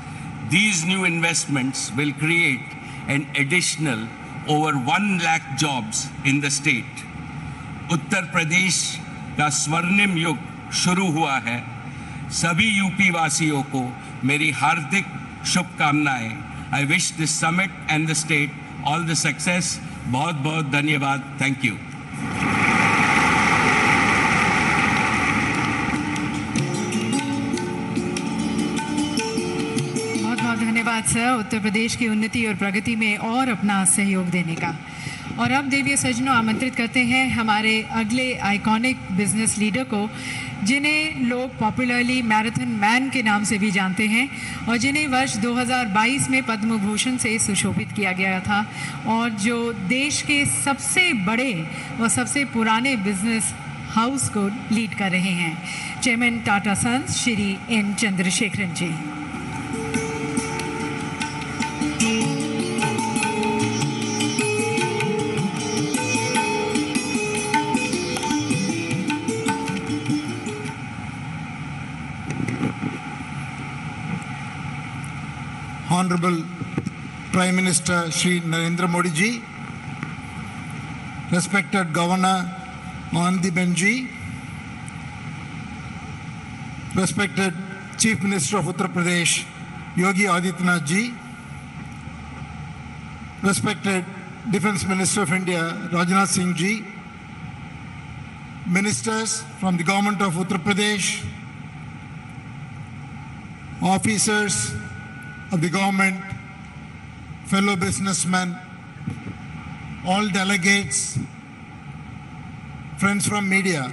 These new investments will create an additional over 1 lakh jobs in the state. Uttar Pradesh का स्वर्णिम युग शुरू हुआ है. सभी UP वासियों को मेरी हार्दिक शुभकामनाएं. I wish this summit and the state all the success. बहुत बहुत धन्यवाद. Thank you. बहुत बहुत धन्यवाद सर, उत्तर प्रदेश की उन्नति और प्रगति में और अपना सहयोग देने का. और अब देवीय सज्जनों आमंत्रित करते हैं हमारे अगले आइकॉनिक बिजनेस लीडर को, जिन्हें लोग पॉपुलरली मैराथन मैन के नाम से भी जानते हैं और जिन्हें वर्ष 2022 में पद्म भूषण से सुशोभित किया गया था और जो देश के सबसे बड़े और सबसे पुराने बिजनेस हाउस को लीड कर रहे हैं, chairman Tata Sons Shri N Chandrasekaran ji. Honorable Prime Minister Shri Narendra Modi ji, respected Governor Anandiben ji, respected Chief Minister of Uttar Pradesh Yogi Adityanath ji, respected Defence Minister of India Rajnath Singh ji, ministers from the government of Uttar Pradesh, officers of the government, fellow businessmen, all delegates, friends from media.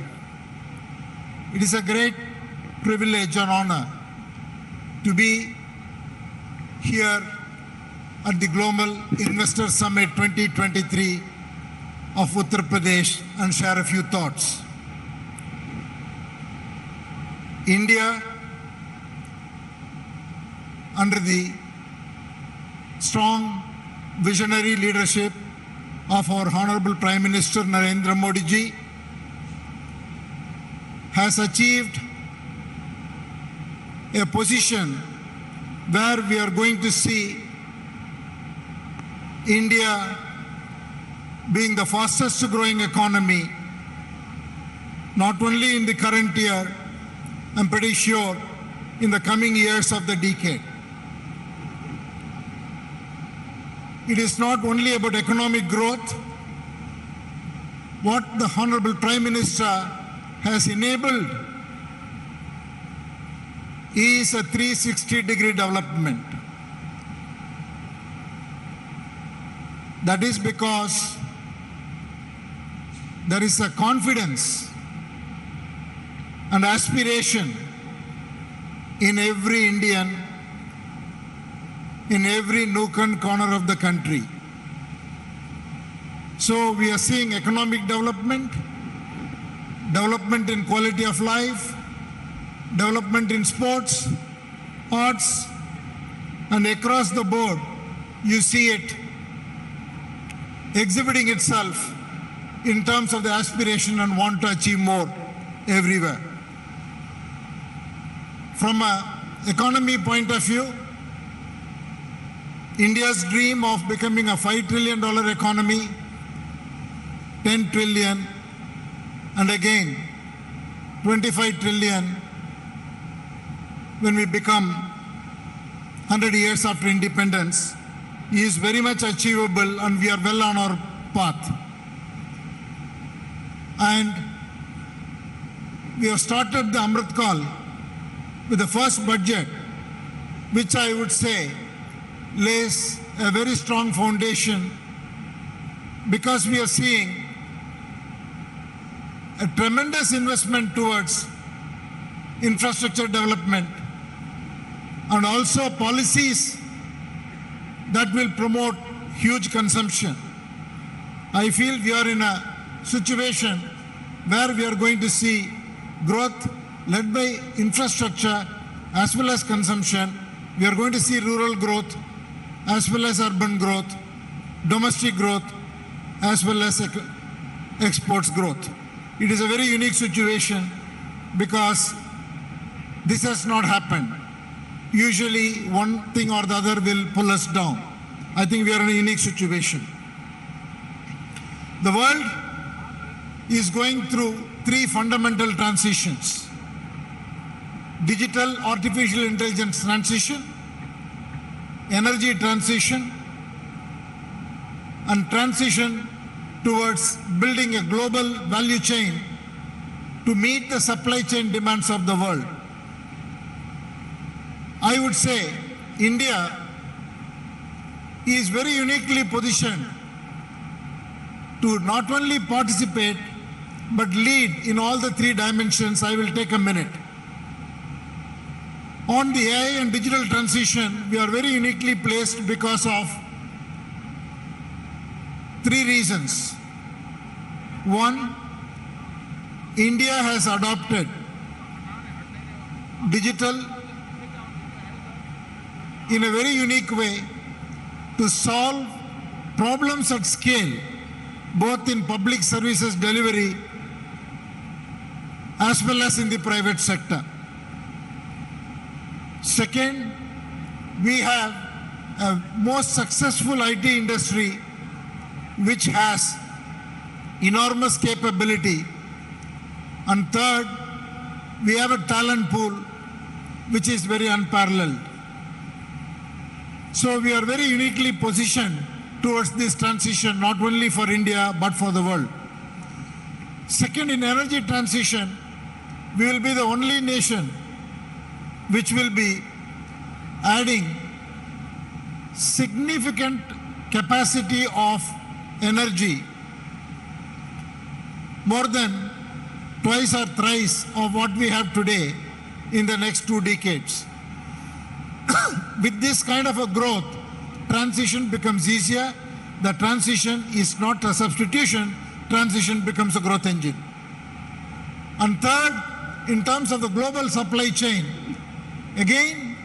It is a great privilege and honor to be here at the Global Investor Summit 2023 of Uttar Pradesh and share a few thoughts. India, under the strong visionary leadership of our Honorable Prime Minister Narendra Modi ji, has achieved a position where we are going to see India being the fastest growing economy, not only in the current year, I'm pretty sure in the coming years of the decade. It is not only about economic growth. What the Honorable Prime Minister has enabled is a 360-degree development. That is because there is a confidence and aspiration in every Indian, in every nook and corner of the country. So we are seeing economic development, development in quality of life, development in sports, arts, and across the board, you see it exhibiting itself in terms of the aspiration and want to achieve more everywhere. From an economy point of view, India's dream of becoming a $5 trillion economy, 10 trillion, and again 25 trillion when we become 100 years after independence is very much achievable, and we are well on our path. And we have started the Amrit Kal with the first budget, which I would say lays a very strong foundation, because we are seeing a tremendous investment towards infrastructure development and also policies that will promote huge consumption. I feel we are in a situation where we are going to see growth led by infrastructure as well as consumption. We are going to see rural growth as well as urban growth, domestic growth as well as exports growth. It is a very unique situation because this has not happened. Usually one thing or the other will pull us down. I think we are in a unique situation. The world is going through three fundamental transitions: digital artificial intelligence transition, energy transition, and transition towards building a global value chain to meet the supply chain demands of the world. I would say India is very uniquely positioned to not only participate but lead in all the three dimensions, I will take a minute. On the AI and digital transition, we are very uniquely placed because of three reasons. One, India has adopted digital in a very unique way to solve problems at scale, both in public services delivery as well as in the private sector. Second, we have a most successful IT industry which has enormous capability. And third, we have a talent pool which is very unparalleled. So we are very uniquely positioned towards this transition, not only for India, but for the world. Second, in energy transition, we will be the only nation which will be adding significant capacity of energy, more than twice or thrice of what we have today in the next 2 decades. With this kind of a growth, transition becomes easier. The transition is not a substitution, transition becomes a growth engine. And third, in terms of the global supply chain, again,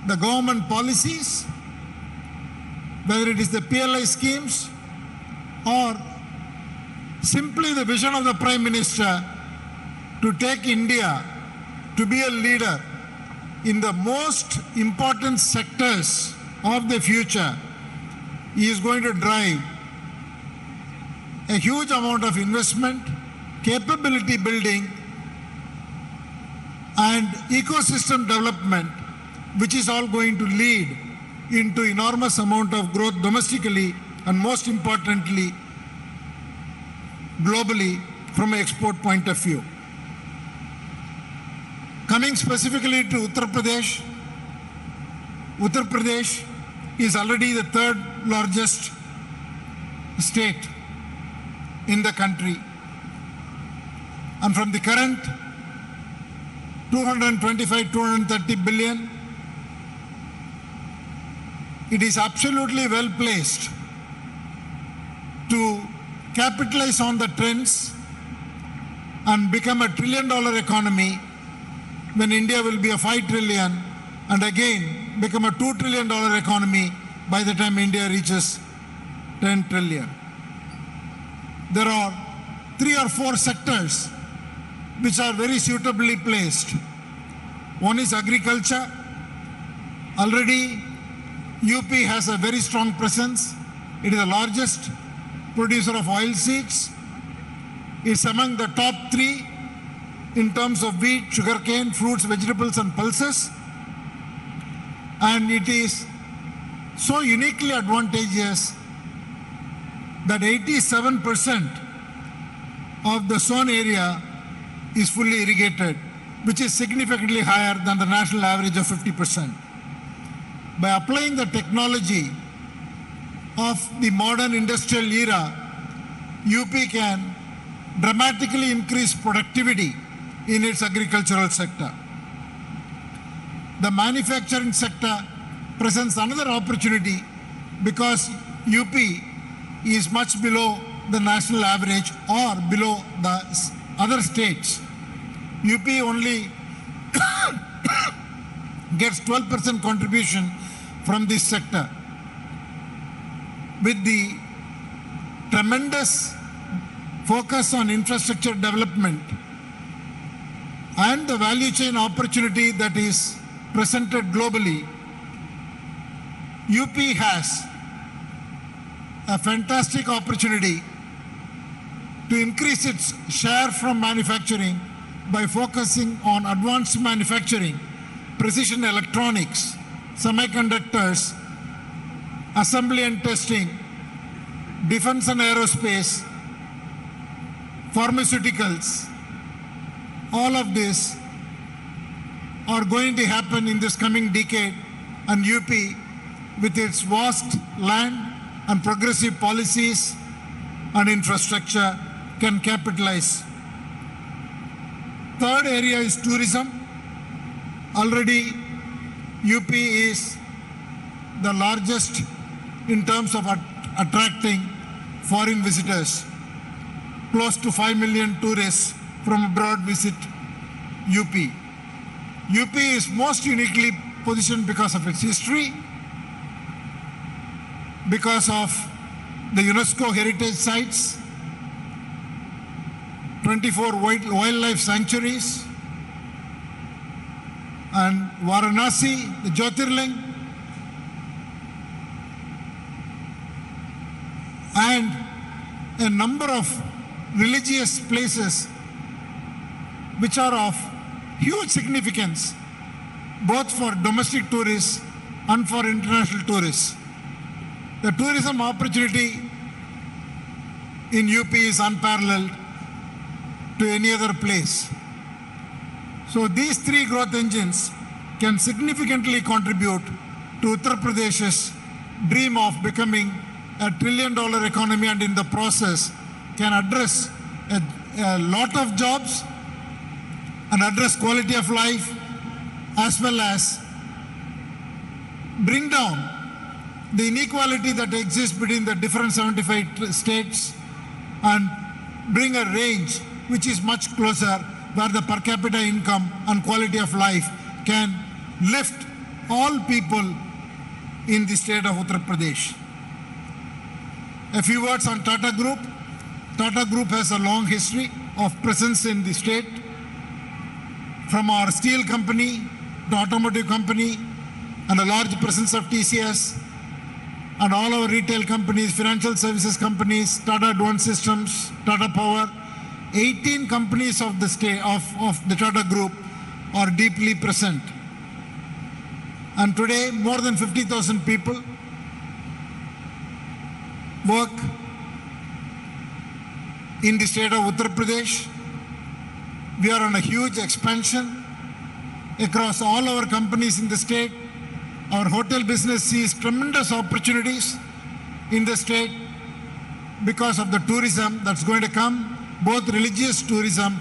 the government policies, whether it is the PLI schemes or simply the vision of the Prime Minister to take India to be a leader in the most important sectors of the future, is going to drive a huge amount of investment, capability building, and ecosystem development, which is all going to lead into enormous amount of growth domestically and most importantly, globally from an export point of view. Coming specifically to Uttar Pradesh is already the 3rd largest state in the country. And from the current 225-230 billion, it is absolutely well placed to capitalize on the trends and become a $1 trillion economy when India will be a $5 trillion, and again become a $2 trillion economy by the time India reaches 10 trillion. There are 3 or 4 sectors which are very suitably placed. One is agriculture. Already UP has a very strong presence. It is the largest producer of oilseeds. It's among the top 3 in terms of wheat, sugarcane, fruits, vegetables, and pulses. And it is so uniquely advantageous that 87% of the sown area is fully irrigated, which is significantly higher than the national average of 50%. By applying the technology of the modern industrial era, UP can dramatically increase productivity in its agricultural sector. The manufacturing sector presents another opportunity because UP is much below the national average or below the other states. UP only gets 12% contribution from this sector. With the tremendous focus on infrastructure development and the value chain opportunity that is presented globally, UP has a fantastic opportunity to increase its share from manufacturing by focusing on advanced manufacturing, precision electronics, semiconductors, assembly and testing, defense and aerospace, pharmaceuticals. All of this are going to happen in this coming decade, and UP, with its vast land and progressive policies and infrastructure, can capitalize. Third area is tourism. Already UP is the largest in terms of attracting foreign visitors. Close to 5 million tourists from abroad visit UP. UP is most uniquely positioned because of its history, because of the UNESCO heritage sites, 24 wildlife sanctuaries, and Varanasi, the Jyotirling, and a number of religious places which are of huge significance both for domestic tourists and for international tourists. The tourism opportunity in UP is unparalleled to any other place. So these three growth engines can significantly contribute to Uttar Pradesh's dream of becoming a $1 trillion economy, and in the process can address a lot of jobs and address quality of life, as well as bring down the inequality that exists between the different 75 states and bring a range which is much closer, where the per capita income and quality of life can lift all people in the state of Uttar Pradesh. A few words on Tata Group. Tata Group has a long history of presence in the state, from our steel company to automotive company, and a large presence of TCS, and all our retail companies, financial services companies, Tata Advanced Systems, Tata Power. 18 companies of the state of the Tata Group are deeply present. And today, more than 50,000 people work in the state of Uttar Pradesh. We are on a huge expansion across all our companies in the state. Our hotel business sees tremendous opportunities in the state because of the tourism that's going to come, both religious tourism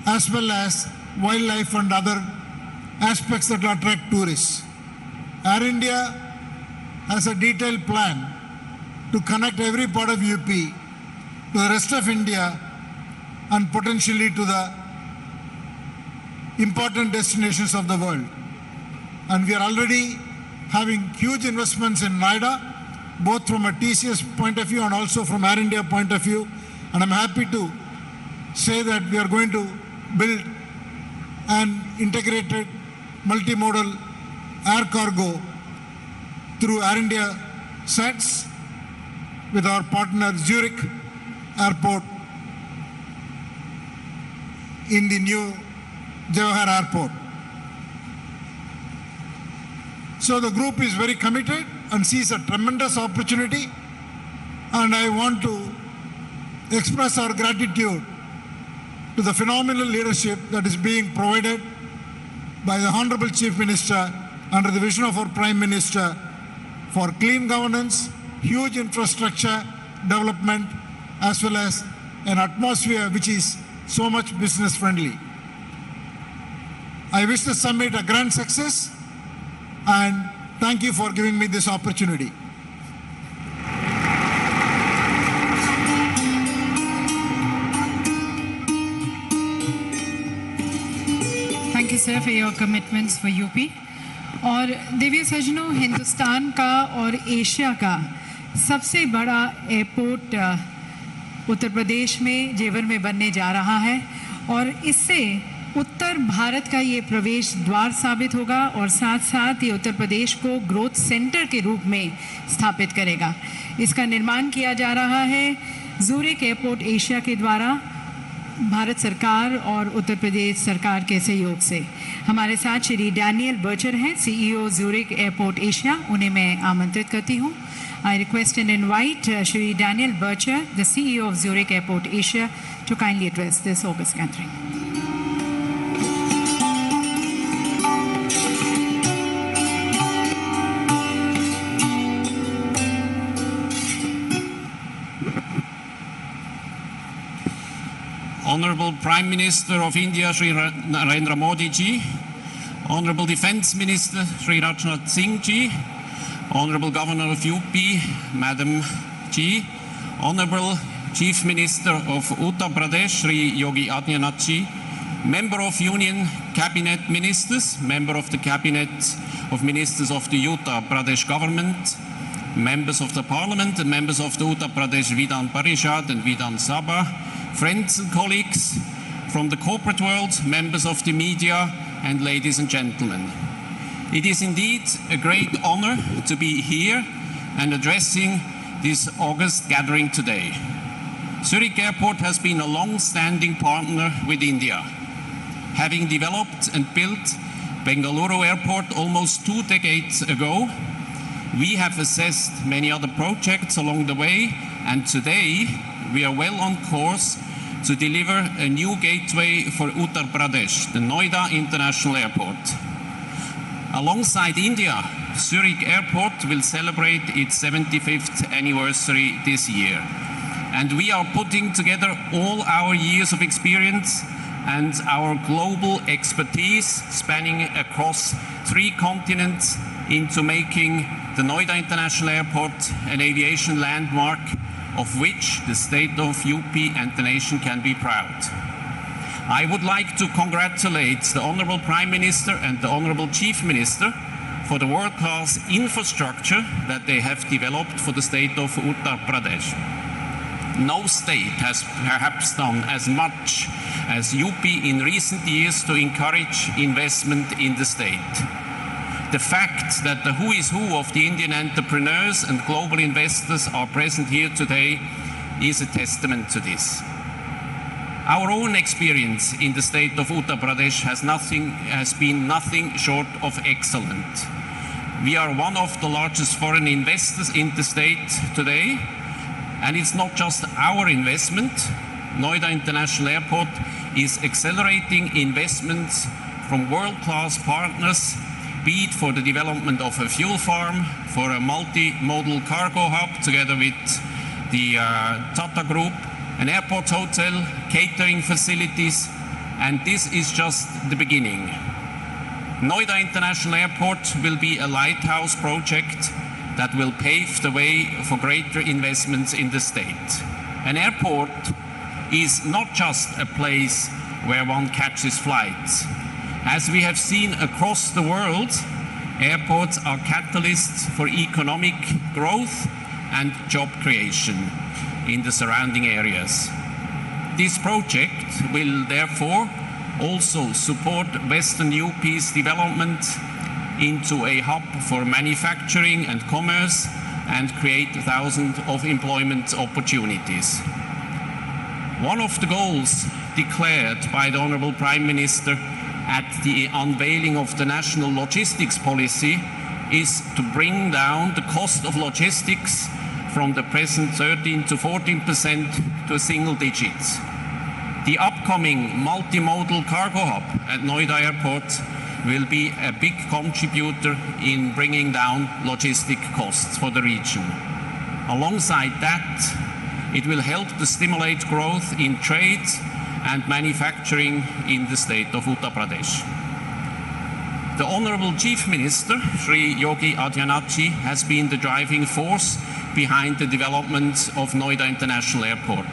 as well as wildlife and other aspects that will attract tourists. Air India has a detailed plan to connect every part of UP to the rest of India and potentially to the important destinations of the world. And we are already having huge investments in Noida, both from a TCS point of view and also from Air India point of view. And I'm happy to say that we are going to build an integrated multimodal air cargo through Air India sets with our partner Zurich Airport in the new Jawahar Airport. So the group is very committed and sees a tremendous opportunity, and I want to express our gratitude to the phenomenal leadership that is being provided by the Honorable Chief Minister under the vision of our Prime Minister for clean governance, huge infrastructure development, as well as an atmosphere which is so much business friendly. I wish the summit a grand success, and thank you for giving me this opportunity. Thank you, sir, for your commitments for UP. और देवी सजनों, हिंदुस्तान का और Asia का सबसे बड़ा airport उत्तर प्रदेश में जेवर में बनने जा रहा है, और इससे उत्तर भारत का ये प्रवेश द्वार साबित होगा और साथ साथ ये उत्तर प्रदेश को ग्रोथ सेंटर के रूप में स्थापित करेगा। इसका निर्माण किया जा रहा है ज़ूरिक एयरपोर्ट एशिया के द्वारा भारत सरकार और उत्तर प्रदेश सरकार के सहयोग से। हमारे साथ श्री डैनियल बर्चर हैं, CEO ज़ूरिक एयरपोर्ट एशिया। उन्हें मैं आमंत्रित करती हूँ। I request and invite Shri Daniel Bircher, the CEO of Zurich Airport Asia, to kindly address this August gathering. Honorable Prime Minister of India, Shri Narendra Modi ji, Honorable Defence Minister, Shri Rajnath Singh ji, Honorable Governor of UP, Madam ji, Honorable Chief Minister of Uttar Pradesh, Shri Yogi Adityanath ji, Member of Union Cabinet Ministers, Member of the Cabinet of Ministers of the Uttar Pradesh Government, Members of the Parliament and Members of the Uttar Pradesh Vidhan Parishad and Vidhan Sabha, friends and colleagues from the corporate world, members of the media, and ladies and gentlemen. It is indeed a great honor to be here and addressing this August gathering today. Zurich Airport has been a long-standing partner with India. Having developed and built Bengaluru Airport almost 2 decades ago, we have assessed many other projects along the way, and today we are well on course to deliver a new gateway for Uttar Pradesh, the Noida International Airport. Alongside India, Zurich Airport will celebrate its 75th anniversary this year. And we are putting together all our years of experience and our global expertise spanning across 3 continents into making the Noida International Airport an aviation landmark of which the state of UP and the nation can be proud. I would like to congratulate the Honorable Prime Minister and the Honorable Chief Minister for the world-class infrastructure that they have developed for the state of Uttar Pradesh. No state has perhaps done as much as UP in recent years to encourage investment in the state. The fact that the who is who of the Indian entrepreneurs and global investors are present here today is a testament to this. Our own experience in the state of Uttar Pradesh has been nothing short of excellent. We are one of the largest foreign investors in the state today, and it's not just our investment. Noida International Airport is accelerating investments from world-class partners, be it for the development of a fuel farm, for a multimodal cargo hub together with the Tata Group, an airport hotel, catering facilities, and this is just the beginning. Noida International Airport will be a lighthouse project that will pave the way for greater investments in the state. An airport is not just a place where one catches flights. As we have seen across the world, airports are catalysts for economic growth and job creation in the surrounding areas. This project will therefore also support Western UP's development into a hub for manufacturing and commerce and create thousands of employment opportunities. One of the goals declared by the Honorable Prime Minister at the unveiling of the national logistics policy is to bring down the cost of logistics from the present 13 to 14% to single digits. The upcoming multimodal cargo hub at Noida Airport will be a big contributor in bringing down logistic costs for the region. Alongside that, it will help to stimulate growth in trade and manufacturing in the state of Uttar Pradesh. The Honorable Chief Minister, Shri Yogi Adityanath ji, has been the driving force behind the development of Noida International Airport.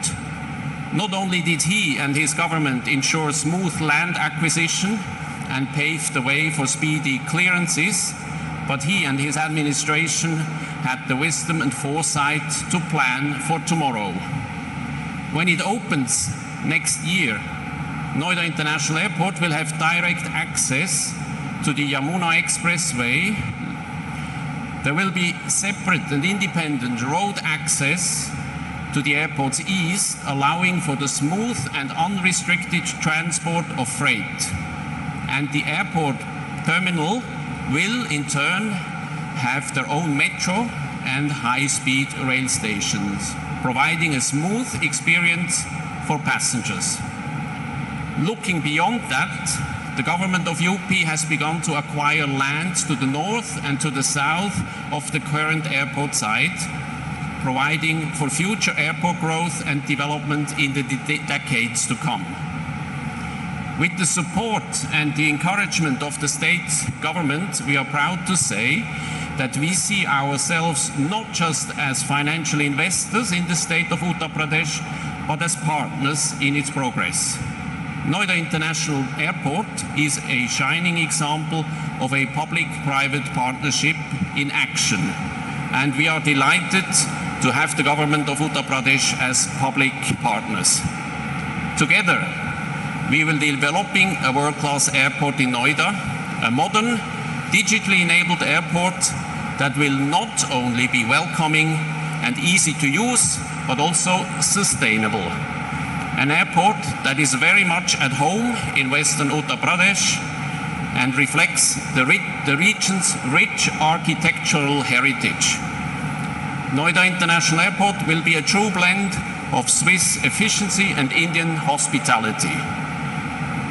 Not only did he and his government ensure smooth land acquisition and pave the way for speedy clearances, but he and his administration had the wisdom and foresight to plan for tomorrow. When it opens next year, Noida International Airport will have direct access to the Yamuna Expressway. There will be separate and independent road access to the airport's east, allowing for the smooth and unrestricted transport of freight. And the airport terminal will in turn have their own metro and high-speed rail stations, providing a smooth experience for passengers. Looking beyond that, the government of UP has begun to acquire land to the north and to the south of the current airport site, providing for future airport growth and development in the decades to come. With the support and the encouragement of the state government, we are proud to say that we see ourselves not just as financial investors in the state of Uttar Pradesh, but as partners in its progress. Noida International Airport is a shining example of a public-private partnership in action, and we are delighted to have the government of Uttar Pradesh as public partners. Together, we will be developing a world-class airport in Noida, a modern, digitally enabled airport that will not only be welcoming and easy to use, but also sustainable. An airport that is very much at home in Western Uttar Pradesh and reflects the region's rich architectural heritage. Noida International Airport will be a true blend of Swiss efficiency and Indian hospitality.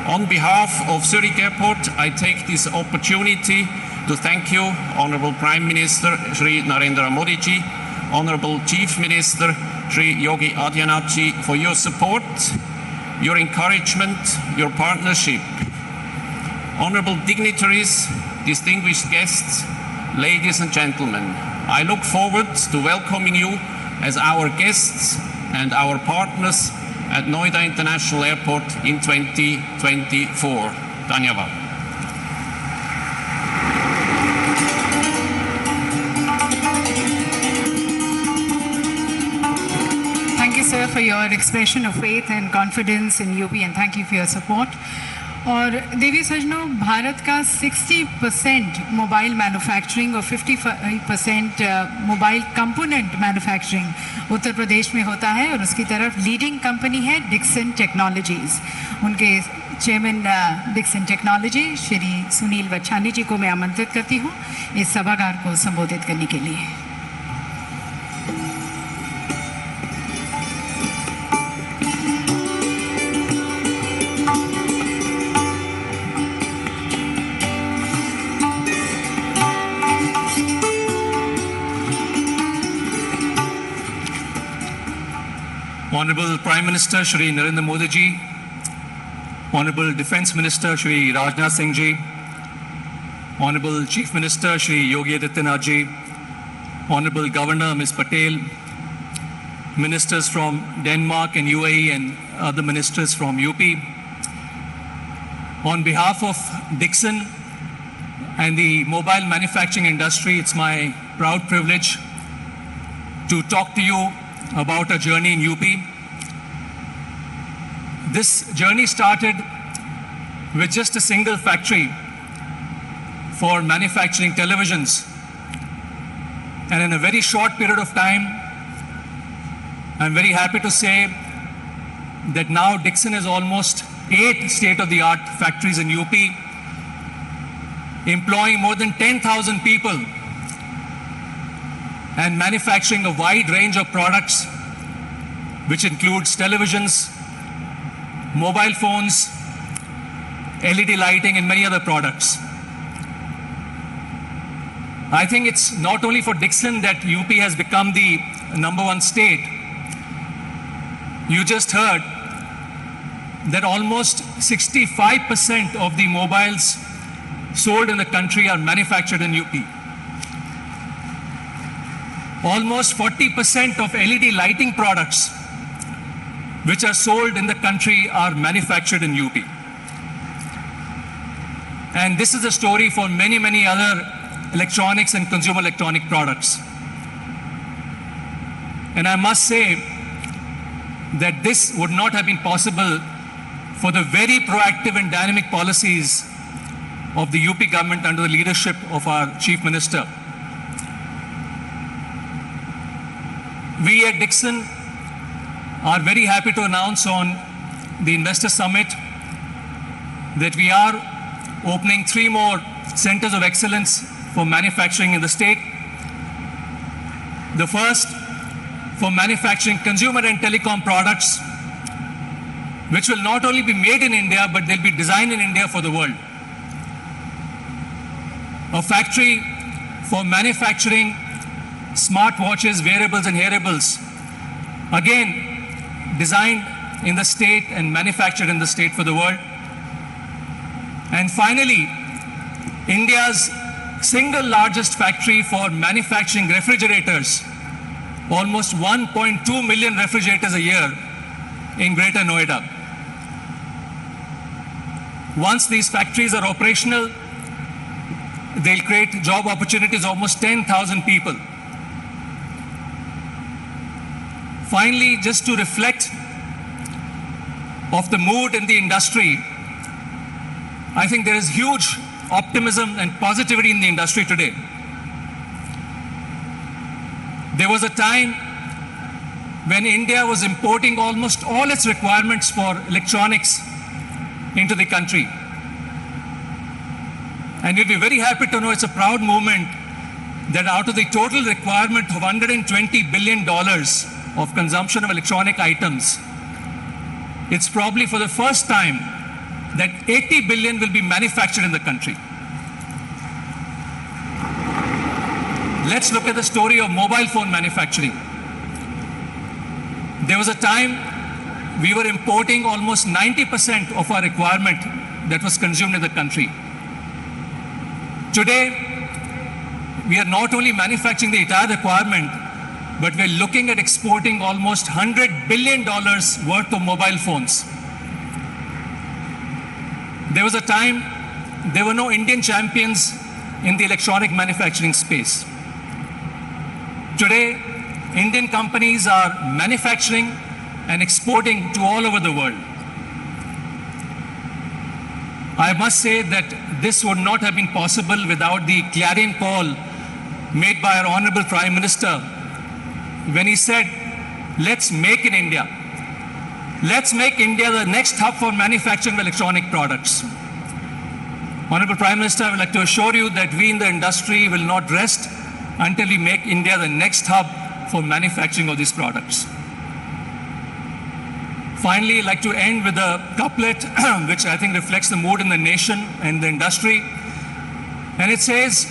On behalf of Zurich Airport, I take this opportunity to thank you, Honorable Prime Minister Shri Narendra Modi ji, Honorable Chief Minister Shri Yogi Adityanath ji, for your support, your encouragement, your partnership. Honorable dignitaries, distinguished guests, ladies and gentlemen, I look forward to welcoming you as our guests and our partners at Noida International Airport in 2024. Dhanyavad. Thank you, sir, for your expression of faith and confidence in UP, and thank you for your support. और देवी सजनों, भारत का 60% mobile manufacturing और 55% mobile component manufacturing Uttar Pradesh में होता है, और उसकी तरफ leading company है डिक्सन टेक्नोलॉजीज़। उनके chairman Dixon Technology Shri Sunil Vachhani ji को मैं आमंत्रित करती हूँ इस सभागार को संबोधित करने के लिए। Honorable Prime Minister Shri Narendra Modi ji, Honorable Defence Minister Shri Rajnath Singh ji, Honorable Chief Minister Shri Yogi Adityanath ji, Honorable Governor Ms. Patel, Ministers from Denmark and UAE and other ministers from UP. On behalf of Dixon and the mobile manufacturing industry, it's my proud privilege to talk to you about a journey in UP. This journey started with just a single factory for manufacturing televisions. And in a very short period of time, I'm very happy to say that now Dixon has almost 8 state-of-the-art factories in UP, employing more than 10,000 people and manufacturing a wide range of products, which includes televisions, mobile phones, LED lighting, and many other products. I think it's not only for Dixon that UP has become the #1 state. You just heard that almost 65% of the mobiles sold in the country are manufactured in UP. Almost 40% of LED lighting products which are sold in the country are manufactured in UP. And this is a story for many, many other electronics and consumer electronic products. And I must say that this would not have been possible for the very proactive and dynamic policies of the UP government under the leadership of our Chief Minister. We at Dixon are very happy to announce on the Investor Summit that we are opening 3 more centers of excellence for manufacturing in the state. The first for manufacturing consumer and telecom products, which will not only be made in India, but they'll be designed in India for the world. A factory for manufacturing smartwatches, wearables, and hearables, again designed in the state and manufactured in the state for the world. And finally, India's single largest factory for manufacturing refrigerators, almost 1.2 million refrigerators a year in Greater Noida. Once these factories are operational, they'll create job opportunities, almost 10,000 people. Finally, just to reflect of the mood in the industry, I think there is huge optimism and positivity in the industry today. There was a time when India was importing almost all its requirements for electronics into the country. And you'll be very happy to know it's a proud moment that out of the total requirement of $120 billion of consumption of electronic items, it's probably for the first time that 80 billion will be manufactured in the country. Let's look at the story of mobile phone manufacturing. There was a time we were importing almost 90% of our requirement that was consumed in the country. Today, we are not only manufacturing the entire requirement, but we're looking at exporting almost $100 billion worth of mobile phones. There was a time there were no Indian champions in the electronic manufacturing space. Today, Indian companies are manufacturing and exporting to all over the world. I must say that this would not have been possible without the clarion call made by our Honorable Prime Minister when he said, let's make in India. Let's make India the next hub for manufacturing of electronic products. Honorable Prime Minister, I would like to assure you that we in the industry will not rest until we make India the next hub for manufacturing of these products. Finally, I'd like to end with a couplet which I think reflects the mood in the nation and the industry. And it says,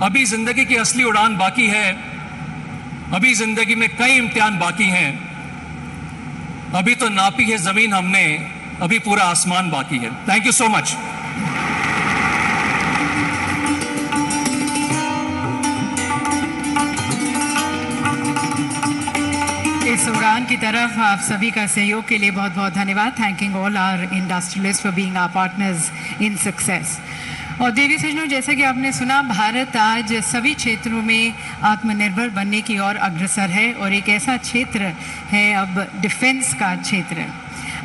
अभी जिंदगी की असली उड़ान बाकी है, अभी जिंदगी में कई इम्तिहान बाकी हैं, अभी तो नापी है जमीन हमने, अभी पूरा आसमान बाकी है. Thank you so much. इस उड़ान की तरफ आप सभी का सहयोग के लिए बहुत बहुत धन्यवाद. Thanking all our industrialist for being our partners in success. और देवी सज्जनों, जैसा कि आपने सुना, भारत आज सभी क्षेत्रों में आत्मनिर्भर बनने की ओर अग्रसर है और एक ऐसा क्षेत्र है अब डिफेंस का क्षेत्र.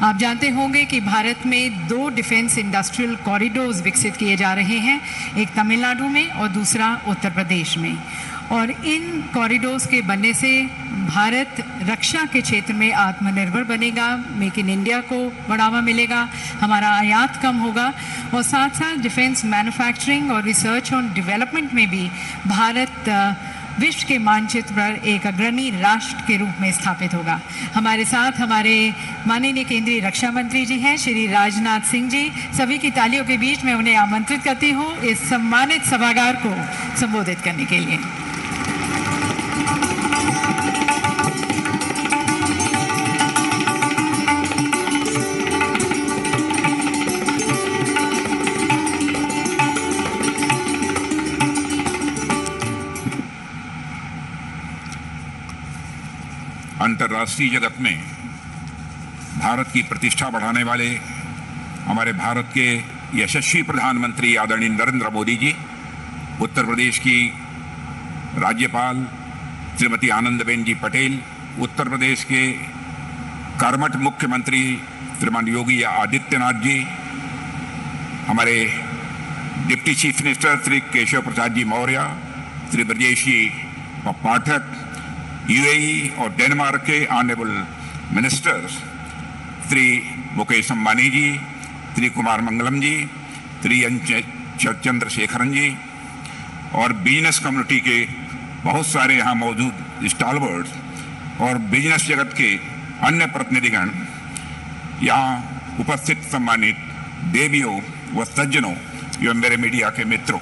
आप जानते होंगे कि भारत में 2 डिफेंस इंडस्ट्रियल कॉरिडोर्स विकसित किए जा रहे हैं, एक तमिलनाडु में और दूसरा उत्तर प्रदेश में. और इन कॉरिडोर्स के बनने से भारत रक्षा के क्षेत्र में आत्मनिर्भर बनेगा, मेक इन इंडिया को बढ़ावा मिलेगा, हमारा आयात कम होगा और साथ साथ डिफेंस मैन्युफैक्चरिंग और रिसर्च और डेवलपमेंट में भी भारत विश्व के मानचित्र पर एक अग्रणी राष्ट्र के रूप में स्थापित होगा. हमारे साथ हमारे माननीय केंद्रीय रक्षा मंत्री जी हैं श्री राजनाथ सिंह जी. सभी की तालियों के बीच में उन्हें आमंत्रित करती हूँ इस सम्मानित सभागार को संबोधित करने के लिए. अंतर्राष्ट्रीय जगत में भारत की प्रतिष्ठा बढ़ाने वाले हमारे भारत के यशस्वी प्रधानमंत्री आदरणीय नरेंद्र मोदी जी, उत्तर प्रदेश की राज्यपाल श्रीमती आनंदीबेन जी पटेल, उत्तर प्रदेश के कर्मठ मुख्यमंत्री श्रीमान योगी आदित्यनाथ जी, हमारे deputy chief minister Shri Keshav Prasad ji Maurya, Shri Brajesh ji Pathak, UAE और डेनमार्क के ऑनरेबल मिनिस्टर्स श्री मुकेश अंबानी जी, श्री कुमार मंगलम जी, श्री चंद्रशेखरन जी और बिजनेस कम्युनिटी के बहुत सारे यहाँ मौजूद स्टॉलवर्ड्स और बिजनेस जगत के अन्य प्रतिनिधिगण, यहाँ उपस्थित सम्मानित देवियों व सज्जनों एवं मेरे मीडिया के मित्रों,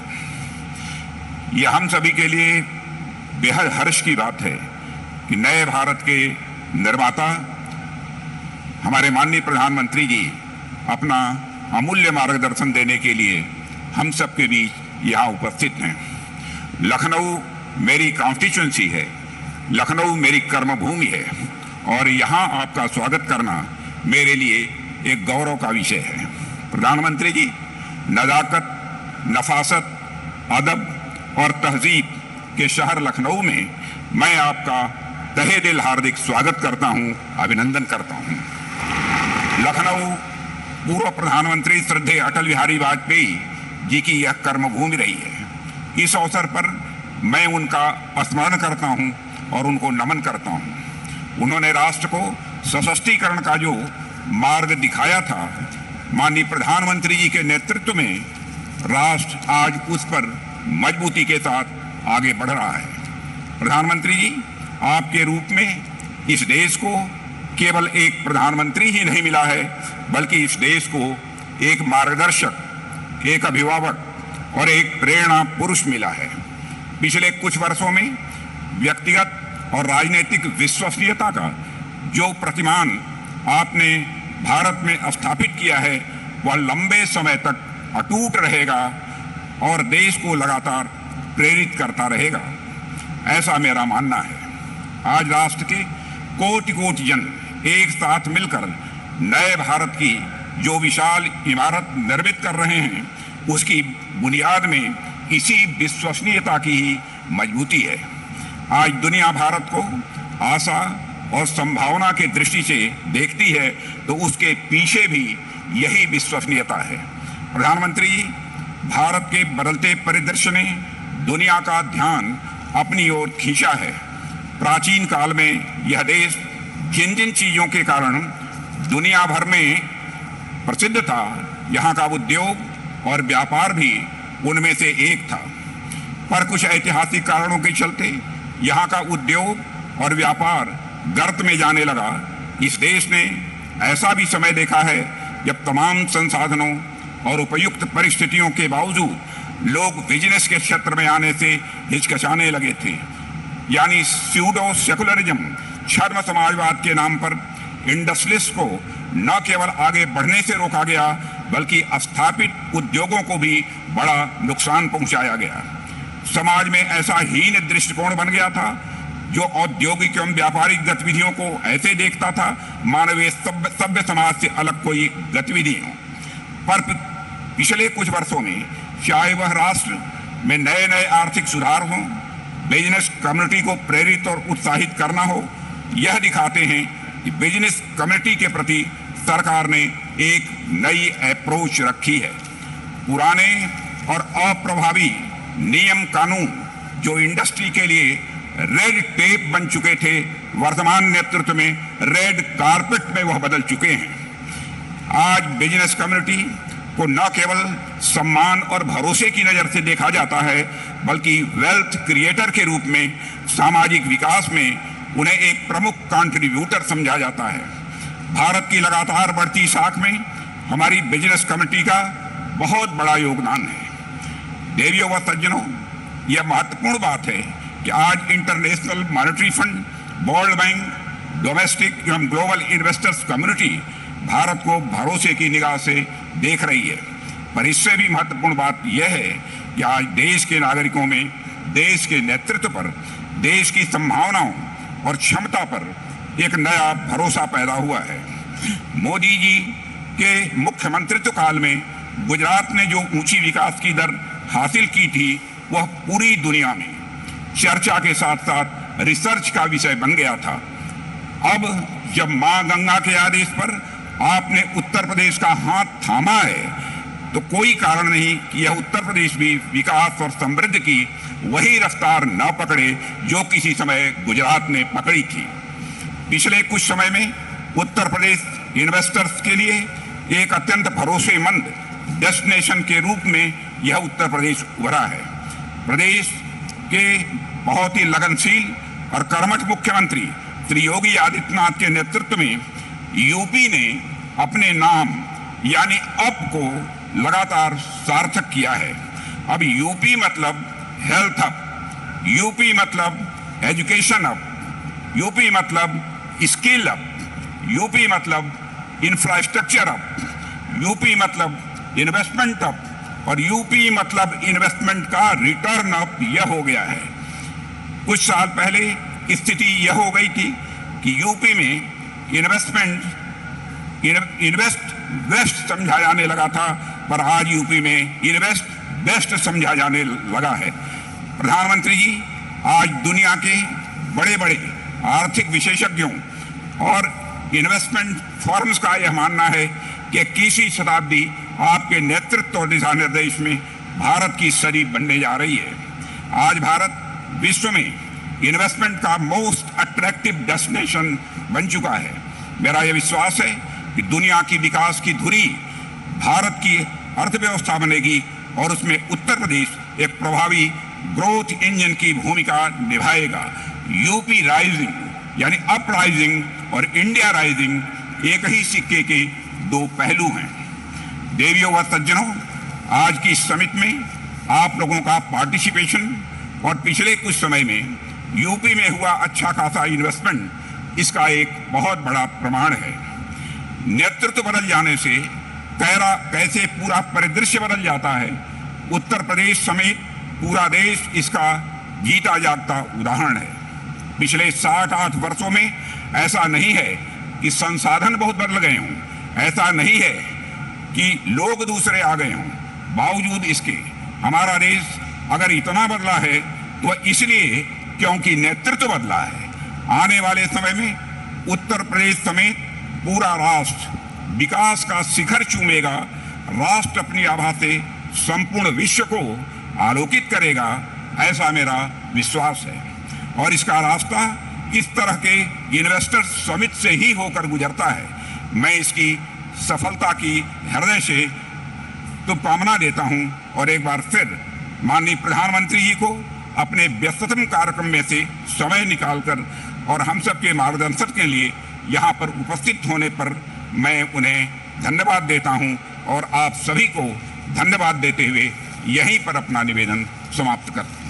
यह हम सभी के लिए बेहद हर्ष की बात है कि नए भारत के निर्माता हमारे माननीय प्रधानमंत्री जी अपना अमूल्य मार्गदर्शन देने के लिए हम सबके बीच यहाँ उपस्थित हैं। लखनऊ मेरी कॉन्स्टिट्यूंसी है, लखनऊ मेरी कर्मभूमि है और यहाँ आपका स्वागत करना मेरे लिए एक गौरव का विषय है। प्रधानमंत्री जी, नज़ाकत, नफासत, अदब और तहजीब के शहर लखनऊ में मैं आपका तहे दिल हार्दिक स्वागत करता हूँ, अभिनंदन करता हूँ। लखनऊ पूर्व प्रधानमंत्री श्रद्धेय अटल बिहारी वाजपेयी जी की यह कर्मभूमि रही है। इस अवसर पर मैं उनका स्मरण करता हूँ और उनको नमन करता हूँ। उन्होंने राष्ट्र को सशक्तिकरण का जो मार्ग दिखाया था, माननीय प्रधानमंत्री जी के नेतृत्व में राष्ट्र आज उस पर मजबूती के साथ आगे बढ़ रहा है। प्रधानमंत्री जी, आपके रूप में इस देश को केवल एक प्रधानमंत्री ही नहीं मिला है, बल्कि इस देश को एक मार्गदर्शक, एक अभिभावक और एक प्रेरणा पुरुष मिला है। पिछले कुछ वर्षों में व्यक्तिगत और राजनीतिक विश्वसनीयता का जो प्रतिमान आपने भारत में स्थापित किया है, वह लंबे समय तक अटूट रहेगा और देश को लगातार प्रेरित करता रहेगा, ऐसा मेरा मानना है। आज राष्ट्र के कोटि कोटि जन एक साथ मिलकर नए भारत की जो विशाल इमारत निर्मित कर रहे हैं, उसकी बुनियाद में इसी विश्वसनीयता की ही मजबूती है। आज दुनिया भारत को आशा और संभावना की दृष्टि से देखती है, तो उसके पीछे भी यही विश्वसनीयता है। प्रधानमंत्री जी, भारत के बदलते परिदृश्य ने दुनिया का ध्यान अपनी ओर खींचा है। प्राचीन काल में यह देश जिन जिन चीजों के कारण दुनिया भर में प्रसिद्ध था, यहाँ का उद्योग और व्यापार भी उनमें से एक था। पर कुछ ऐतिहासिक कारणों के चलते यहाँ का उद्योग और व्यापार गर्त में जाने लगा। इस देश ने ऐसा भी समय देखा है जब तमाम संसाधनों और उपयुक्त परिस्थितियों के बावजूद लोग बिजनेस के क्षेत्र में आने से हिचकिचाने लगे थे। यानी स्यूडो सेकुलरिज्म, छद्म समाजवाद के नाम पर इंडस्ट्रियलिस्ट को न केवल आगे बढ़ने से रोका गया, बल्कि स्थापित उद्योगों को भी बड़ा नुकसान पहुंचाया गया। समाज में ऐसा हीन दृष्टिकोण बन गया था जो औद्योगिक एवं व्यापारिक गतिविधियों को ऐसे देखता था मानवीय सभ्य समाज से अलग कोई गतिविधि हो। पर पिछले कुछ वर्षों में चाहे वह राष्ट्र में नए नए आर्थिक सुधार हों, बिजनेस कम्युनिटी को प्रेरित और उत्साहित करना हो, यह दिखाते हैं कि बिजनेस कम्युनिटी के प्रति सरकार ने एक नई अप्रोच रखी है। पुराने और अप्रभावी नियम कानून जो इंडस्ट्री के लिए रेड टेप बन चुके थे, वर्तमान नेतृत्व में रेड कारपेट में वह बदल चुके हैं। आज बिजनेस कम्युनिटी को न केवल सम्मान और भरोसे की नजर से देखा जाता है, बल्कि वेल्थ क्रिएटर के रूप में सामाजिक विकास में उन्हें एक प्रमुख कंट्रीब्यूटर समझा जाता है। भारत की लगातार बढ़ती साख में हमारी बिजनेस कम्युनिटी का बहुत बड़ा योगदान है। देवियों व सज्जनों, यह महत्वपूर्ण बात है कि आज international monetary fund, world bank, domestic एवं ग्लोबल इन्वेस्टर्स कम्युनिटी भारत को भरोसे की निगाह से देख रही है। पर इससे भी महत्वपूर्ण बात यह है कि आज देश के नागरिकों में देश के नेतृत्व पर, देश की संभावनाओं और क्षमता पर एक नया भरोसा पैदा हुआ है। मोदी जी के मुख्यमंत्रित्व काल में गुजरात ने जो ऊंची विकास की दर हासिल की थी, वह पूरी दुनिया में चर्चा के साथ साथ रिसर्च का विषय बन गया था। अब जब मां गंगा के आदेश पर आपने उत्तर प्रदेश का हाथ थामा है, तो कोई कारण नहीं कि यह उत्तर प्रदेश भी विकास और समृद्धि की वही रफ्तार न पकड़े जो किसी समय गुजरात ने पकड़ी थी। पिछले कुछ समय में उत्तर प्रदेश इन्वेस्टर्स के लिए एक अत्यंत भरोसेमंद डेस्टिनेशन के रूप में यह उत्तर प्रदेश उभरा है। प्रदेश के बहुत ही लगनशील और कर्मठ मुख्यमंत्री श्री योगी आदित्यनाथ के नेतृत्व में यूपी ने अपने नाम यानी अप को लगातार सार्थक किया है। अब यूपी मतलब हेल्थ अप, यूपी मतलब एजुकेशन अप, यूपी मतलब स्किल अप, यूपी मतलब इंफ्रास्ट्रक्चर अप, यूपी मतलब इन्वेस्टमेंट अप और यूपी मतलब इन्वेस्टमेंट का रिटर्न अप, यह हो गया है। कुछ साल पहले स्थिति यह हो गई थी कि यूपी में इन्वेस्ट वेस्ट समझा जाने लगा था, पर आज यूपी में इन्वेस्ट बेस्ट समझा जाने लगा है। प्रधानमंत्री जी, आज दुनिया के बड़े बड़े आर्थिक विशेषज्ञों और इन्वेस्टमेंट फर्म्स का यह मानना है कि 21वीं शताब्दी आपके नेतृत्व और दिशा निर्देश में भारत की सदी बनने जा रही है। आज भारत विश्व में इन्वेस्टमेंट का मोस्ट अट्रैक्टिव डेस्टिनेशन बन चुका है। मेरा यह विश्वास है कि दुनिया की विकास की धुरी भारत की अर्थव्यवस्था बनेगी और उसमें उत्तर प्रदेश एक प्रभावी ग्रोथ इंजन की भूमिका निभाएगा। यूपी राइजिंग यानी अप राइजिंग और इंडिया राइजिंग एक ही सिक्के के दो पहलू हैं। देवियों व सज्जनों, आज की इस समिट में आप लोगों का पार्टिसिपेशन और पिछले कुछ समय में यूपी में हुआ अच्छा खासा इन्वेस्टमेंट इसका एक बहुत बड़ा प्रमाण है। नेतृत्व बदल जाने से कैसे पूरा परिदृश्य बदल जाता है, उत्तर प्रदेश समेत पूरा देश इसका जीता जागता उदाहरण है। पिछले 7-8 वर्षों में ऐसा नहीं है कि संसाधन बहुत बदल गए हों, ऐसा नहीं है कि लोग दूसरे आ गए हों। बावजूद इसके हमारा देश अगर इतना बदला है तो इसलिए क्योंकि नेतृत्व बदला है। आने वाले समय में उत्तर प्रदेश समेत पूरा राष्ट्र विकास का शिखर चूमेगा। राष्ट्र अपनी आभा से संपूर्ण विश्व को आलोकित करेगा, ऐसा मेरा विश्वास है। और इसका रास्ता इस तरह के इन्वेस्टर समिट से ही होकर गुजरता है। मैं इसकी सफलता की हृदय से शुभकामना देता हूं और एक बार फिर माननीय प्रधानमंत्री जी को अपने व्यस्ततम कार्यक्रम में से समय निकालकर और हम सबके मार्गदर्शन के लिए यहाँ पर उपस्थित होने पर मैं उन्हें धन्यवाद देता हूं और आप सभी को धन्यवाद देते हुए यहीं पर अपना निवेदन समाप्त करता हूं।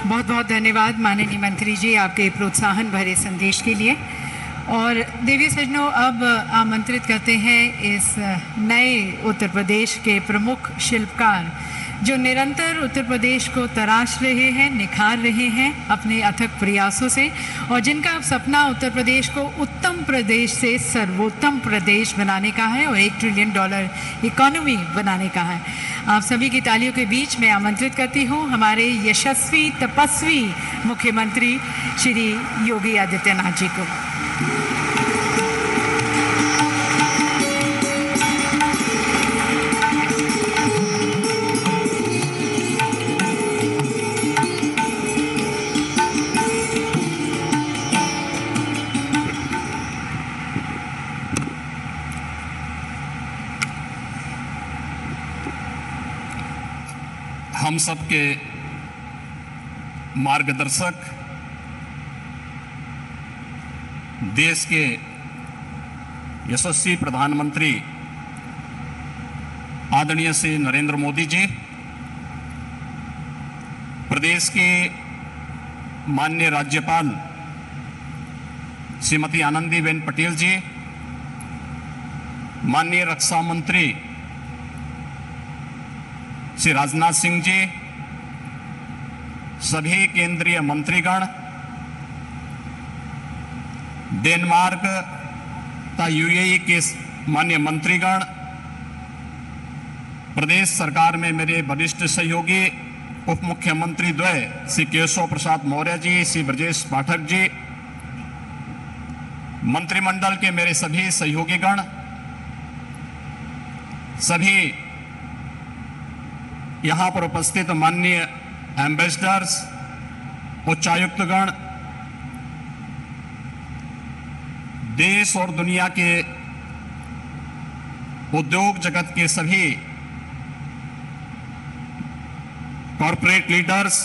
बहुत बहुत धन्यवाद माननीय मंत्री जी आपके प्रोत्साहन भरे संदेश के लिए। और देवी सज्जनों, अब आमंत्रित करते हैं इस नए उत्तर प्रदेश के प्रमुख शिल्पकार जो निरंतर उत्तर प्रदेश को तराश रहे हैं, निखार रहे हैं अपने अथक प्रयासों से, और जिनका अब सपना उत्तर प्रदेश को उत्तम प्रदेश से सर्वोत्तम प्रदेश बनाने का है और $1 ट्रिलियन इकोनॉमी बनाने का है। आप सभी की तालियों के बीच मैं आमंत्रित करती हूँ हमारे यशस्वी तपस्वी मुख्यमंत्री श्री योगी आदित्यनाथ जी को। हम सबके मार्गदर्शक, देश के यशस्वी प्रधानमंत्री आदरणीय श्री नरेंद्र मोदी जी, प्रदेश के माननीय राज्यपाल श्रीमती आनंदीबेन पटेल जी, माननीय रक्षा मंत्री श्री राजनाथ सिंह जी, सभी केंद्रीय मंत्रीगण, डेनमार्क तथा यूएई के माननीय मंत्रीगण, प्रदेश सरकार में मेरे वरिष्ठ सहयोगी उप मुख्यमंत्री द्वय श्री केशव प्रसाद मौर्य जी, श्री ब्रजेश पाठक जी, मंत्रिमंडल के मेरे सभी सहयोगीगण, सभी यहाँ पर उपस्थित माननीय एम्बेसडर्स, उच्चायुक्तगण, देश और दुनिया के उद्योग जगत के सभी corporate leaders,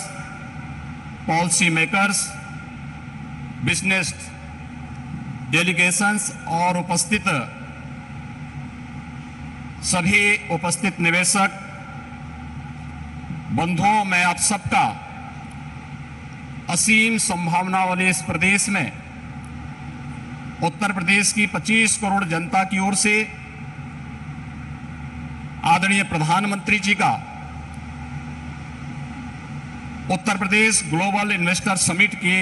policy makers, business delegations और सभी उपस्थित निवेशक बंधुओं, मैं आप सबका असीम संभावना वाले इस प्रदेश में उत्तर प्रदेश की 25 करोड़ जनता की ओर से आदरणीय प्रधानमंत्री जी का Uttar Pradesh global investor summit के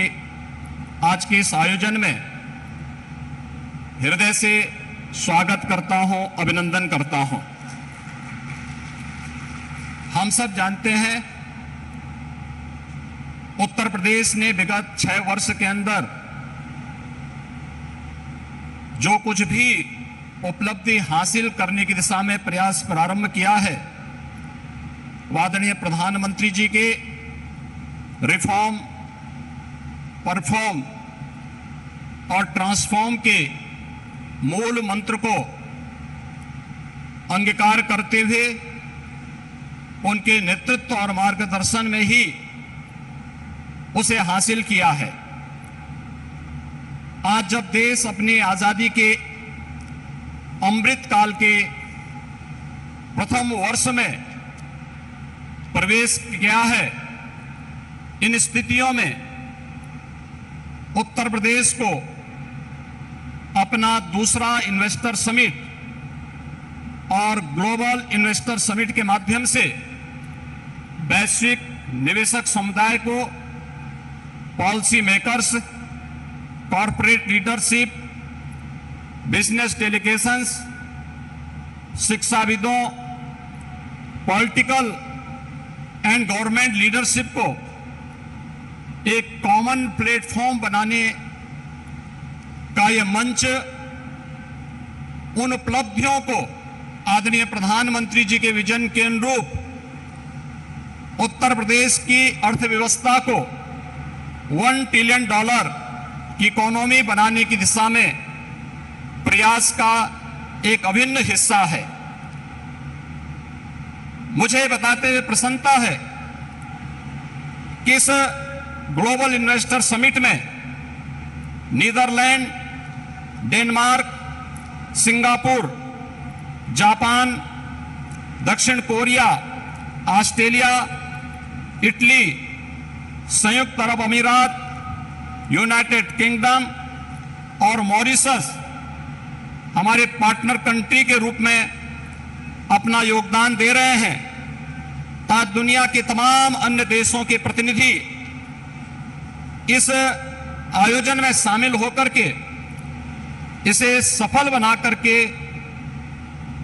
आज के इस आयोजन में हृदय से स्वागत करता हूं, अभिनंदन करता हूं। हम सब जानते हैं उत्तर प्रदेश ने विगत 6 वर्ष के अंदर जो कुछ भी उपलब्धि हासिल करने की दिशा में प्रयास प्रारंभ किया है, आदरणीय प्रधानमंत्री जी के रिफॉर्म, परफॉर्म और ट्रांसफॉर्म के मूल मंत्र को अंगीकार करते हुए उनके नेतृत्व और मार्गदर्शन में ही उसे हासिल किया है। आज जब देश अपनी आजादी के अमृत काल के प्रथम वर्ष में प्रवेश किया है, इन स्थितियों में उत्तर प्रदेश को अपना दूसरा इन्वेस्टर समिट और ग्लोबल इन्वेस्टर समिट के माध्यम से वैश्विक निवेशक समुदाय को, policy makers, corporate leadership, business delegations, शिक्षाविदों, पॉलिटिकल एंड गवर्नमेंट लीडरशिप को एक कॉमन प्लेटफॉर्म बनाने का यह मंच उन उपलब्धियों को आदरणीय प्रधानमंत्री जी के विजन के अनुरूप उत्तर प्रदेश की अर्थव्यवस्था को $1 ट्रिलियन की इकोनॉमी बनाने की दिशा में प्रयास का एक अभिन्न हिस्सा है। मुझे बताते हुए प्रसन्नता है कि इस ग्लोबल इन्वेस्टर समिट में नीदरलैंड, डेनमार्क, सिंगापुर, जापान, दक्षिण कोरिया, ऑस्ट्रेलिया, इटली, संयुक्त अरब अमीरात, यूनाइटेड किंगडम और मॉरिशस हमारे पार्टनर कंट्री के रूप में अपना योगदान दे रहे हैं, ताकि दुनिया के तमाम अन्य देशों के प्रतिनिधि इस आयोजन में शामिल होकर के इसे सफल बना करके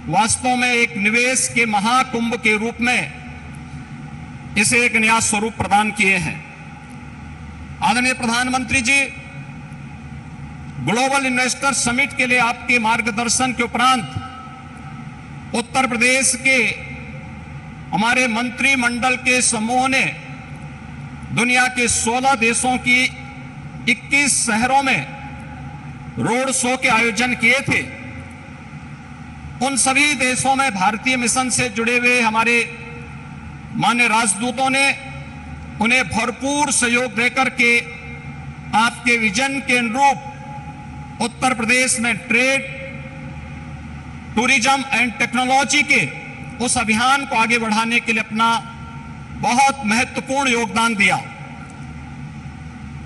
वास्तव में एक निवेश के महाकुंभ के रूप में इसे एक नया स्वरूप प्रदान किए हैं। आदरणीय प्रधानमंत्री जी, ग्लोबल इन्वेस्टर समिट के लिए आपके मार्गदर्शन के उपरांत उत्तर प्रदेश के हमारे मंत्रिमंडल के समूह ने दुनिया के 16 देशों की 21 शहरों में रोड शो के आयोजन किए थे। उन सभी देशों में भारतीय मिशन से जुड़े हुए हमारे माननीय राजदूतों ने उन्हें भरपूर सहयोग देकर के आपके विजन के अनुरूप उत्तर प्रदेश में ट्रेड, टूरिज्म एंड टेक्नोलॉजी के उस अभियान को आगे बढ़ाने के लिए अपना बहुत महत्वपूर्ण योगदान दिया।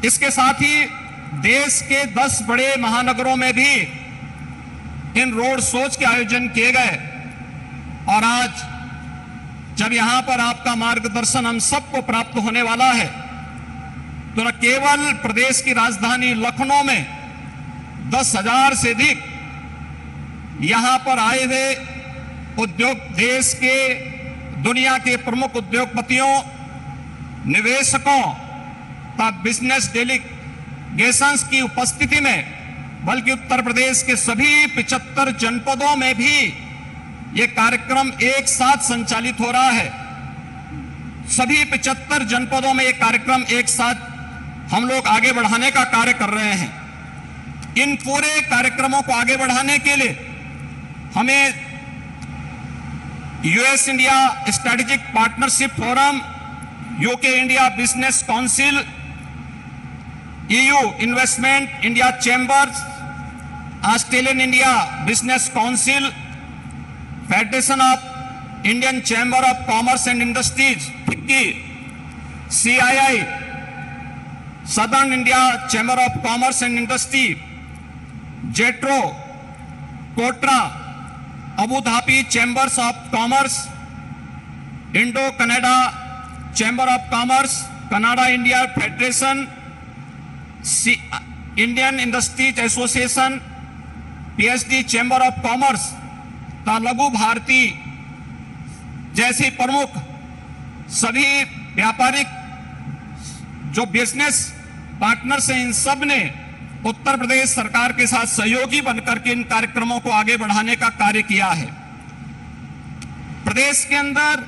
इसके साथ ही देश के 10 बड़े महानगरों में भी इन रोड शोज के आयोजन किए गए और आज जब यहां पर आपका मार्गदर्शन हम सबको प्राप्त होने वाला है, तो न केवल प्रदेश की राजधानी लखनऊ में 10,000 से अधिक यहां पर आए हुए उद्योग, देश के दुनिया के प्रमुख उद्योगपतियों, निवेशकों का बिजनेस डेलीगेशंस की उपस्थिति में, बल्कि उत्तर प्रदेश के सभी 75 जनपदों में भी ये कार्यक्रम एक साथ संचालित हो रहा है। सभी 75 जनपदों में ये कार्यक्रम एक साथ हम लोग आगे बढ़ाने का कार्य कर रहे हैं। इन पूरे कार्यक्रमों को आगे बढ़ाने के लिए हमें US India strategic partnership forum, UK India business council, EU investment India chambers, Australian India business council, federation of Indian chamber of commerce and industries, FICCI, CII, Southern India Chamber of Commerce and Industry, JETRO, Kotra, Abu Dhabi chambers of commerce, Indo Canada chamber of commerce, Canada India federation, Indian industries association, PhD chamber of commerce, लघु भारती जैसी प्रमुख सभी व्यापारिक जो business partners हैं, इन सब ने उत्तर प्रदेश सरकार के साथ सहयोगी बनकर के इन कार्यक्रमों को आगे बढ़ाने का कार्य किया है। प्रदेश के अंदर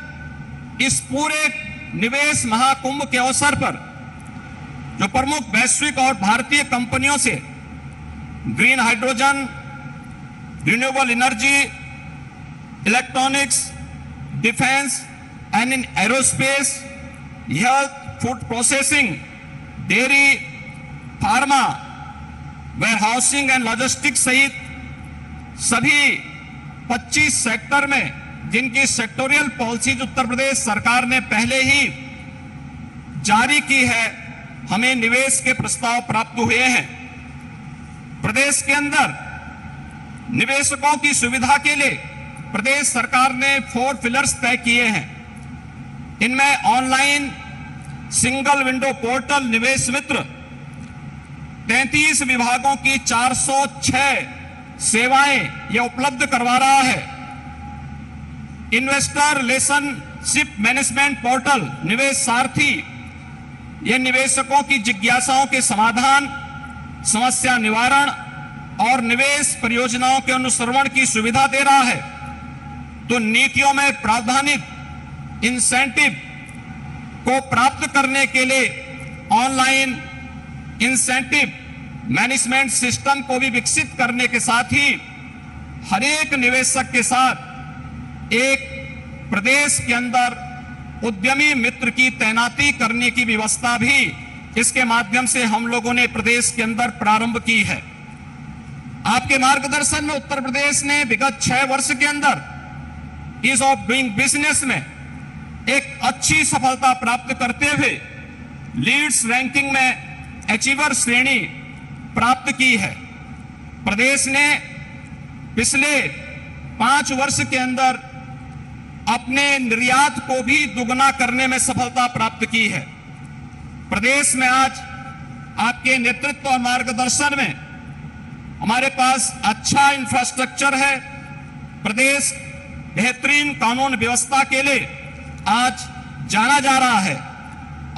इस पूरे निवेश महाकुंभ के अवसर पर जो प्रमुख वैश्विक और भारतीय कंपनियों से green hydrogen, renewable energy, electronics, defence and in aerospace, health, food processing, dairy, pharma, warehousing and logistics सहित सभी 25 सेक्टर में जिनकी सेक्टोरियल पॉलिसीज उत्तर प्रदेश सरकार ने पहले ही जारी की है, हमें निवेश के प्रस्ताव प्राप्त हुए हैं। प्रदेश के अंदर निवेशकों की सुविधा के लिए प्रदेश सरकार ने 4 पिलर्स तय किए हैं। इनमें ऑनलाइन सिंगल विंडो पोर्टल निवेश मित्र, 33 विभागों की 406 सेवाएं यह उपलब्ध करवा रहा है। इन्वेस्टर रिलेशनशिप मैनेजमेंट पोर्टल निवेश सारथी, यह निवेशकों की जिज्ञासाओं के समाधान, समस्या निवारण और निवेश परियोजनाओं के अनुश्रवण की सुविधा दे रहा है। तो नीतियों में प्रावधानित इंसेंटिव को प्राप्त करने के लिए ऑनलाइन इंसेंटिव मैनेजमेंट सिस्टम को भी विकसित करने के साथ ही हर एक निवेशक के साथ एक प्रदेश के अंदर उद्यमी मित्र की तैनाती करने की व्यवस्था भी इसके माध्यम से हम लोगों ने प्रदेश के अंदर प्रारंभ की है। आपके मार्गदर्शन में उत्तर प्रदेश ने विगत 6 वर्ष के अंदर ईज ऑफ डूइंग बिजनेस में एक अच्छी सफलता प्राप्त करते हुए लीड्स रैंकिंग में अचीवर श्रेणी प्राप्त की है। प्रदेश ने पिछले 5 वर्ष के अंदर अपने निर्यात को भी दुगना करने में सफलता प्राप्त की है। प्रदेश में आज आपके नेतृत्व और मार्गदर्शन में हमारे पास अच्छा इंफ्रास्ट्रक्चर है। प्रदेश बेहतरीन कानून व्यवस्था के लिए आज जाना जा रहा है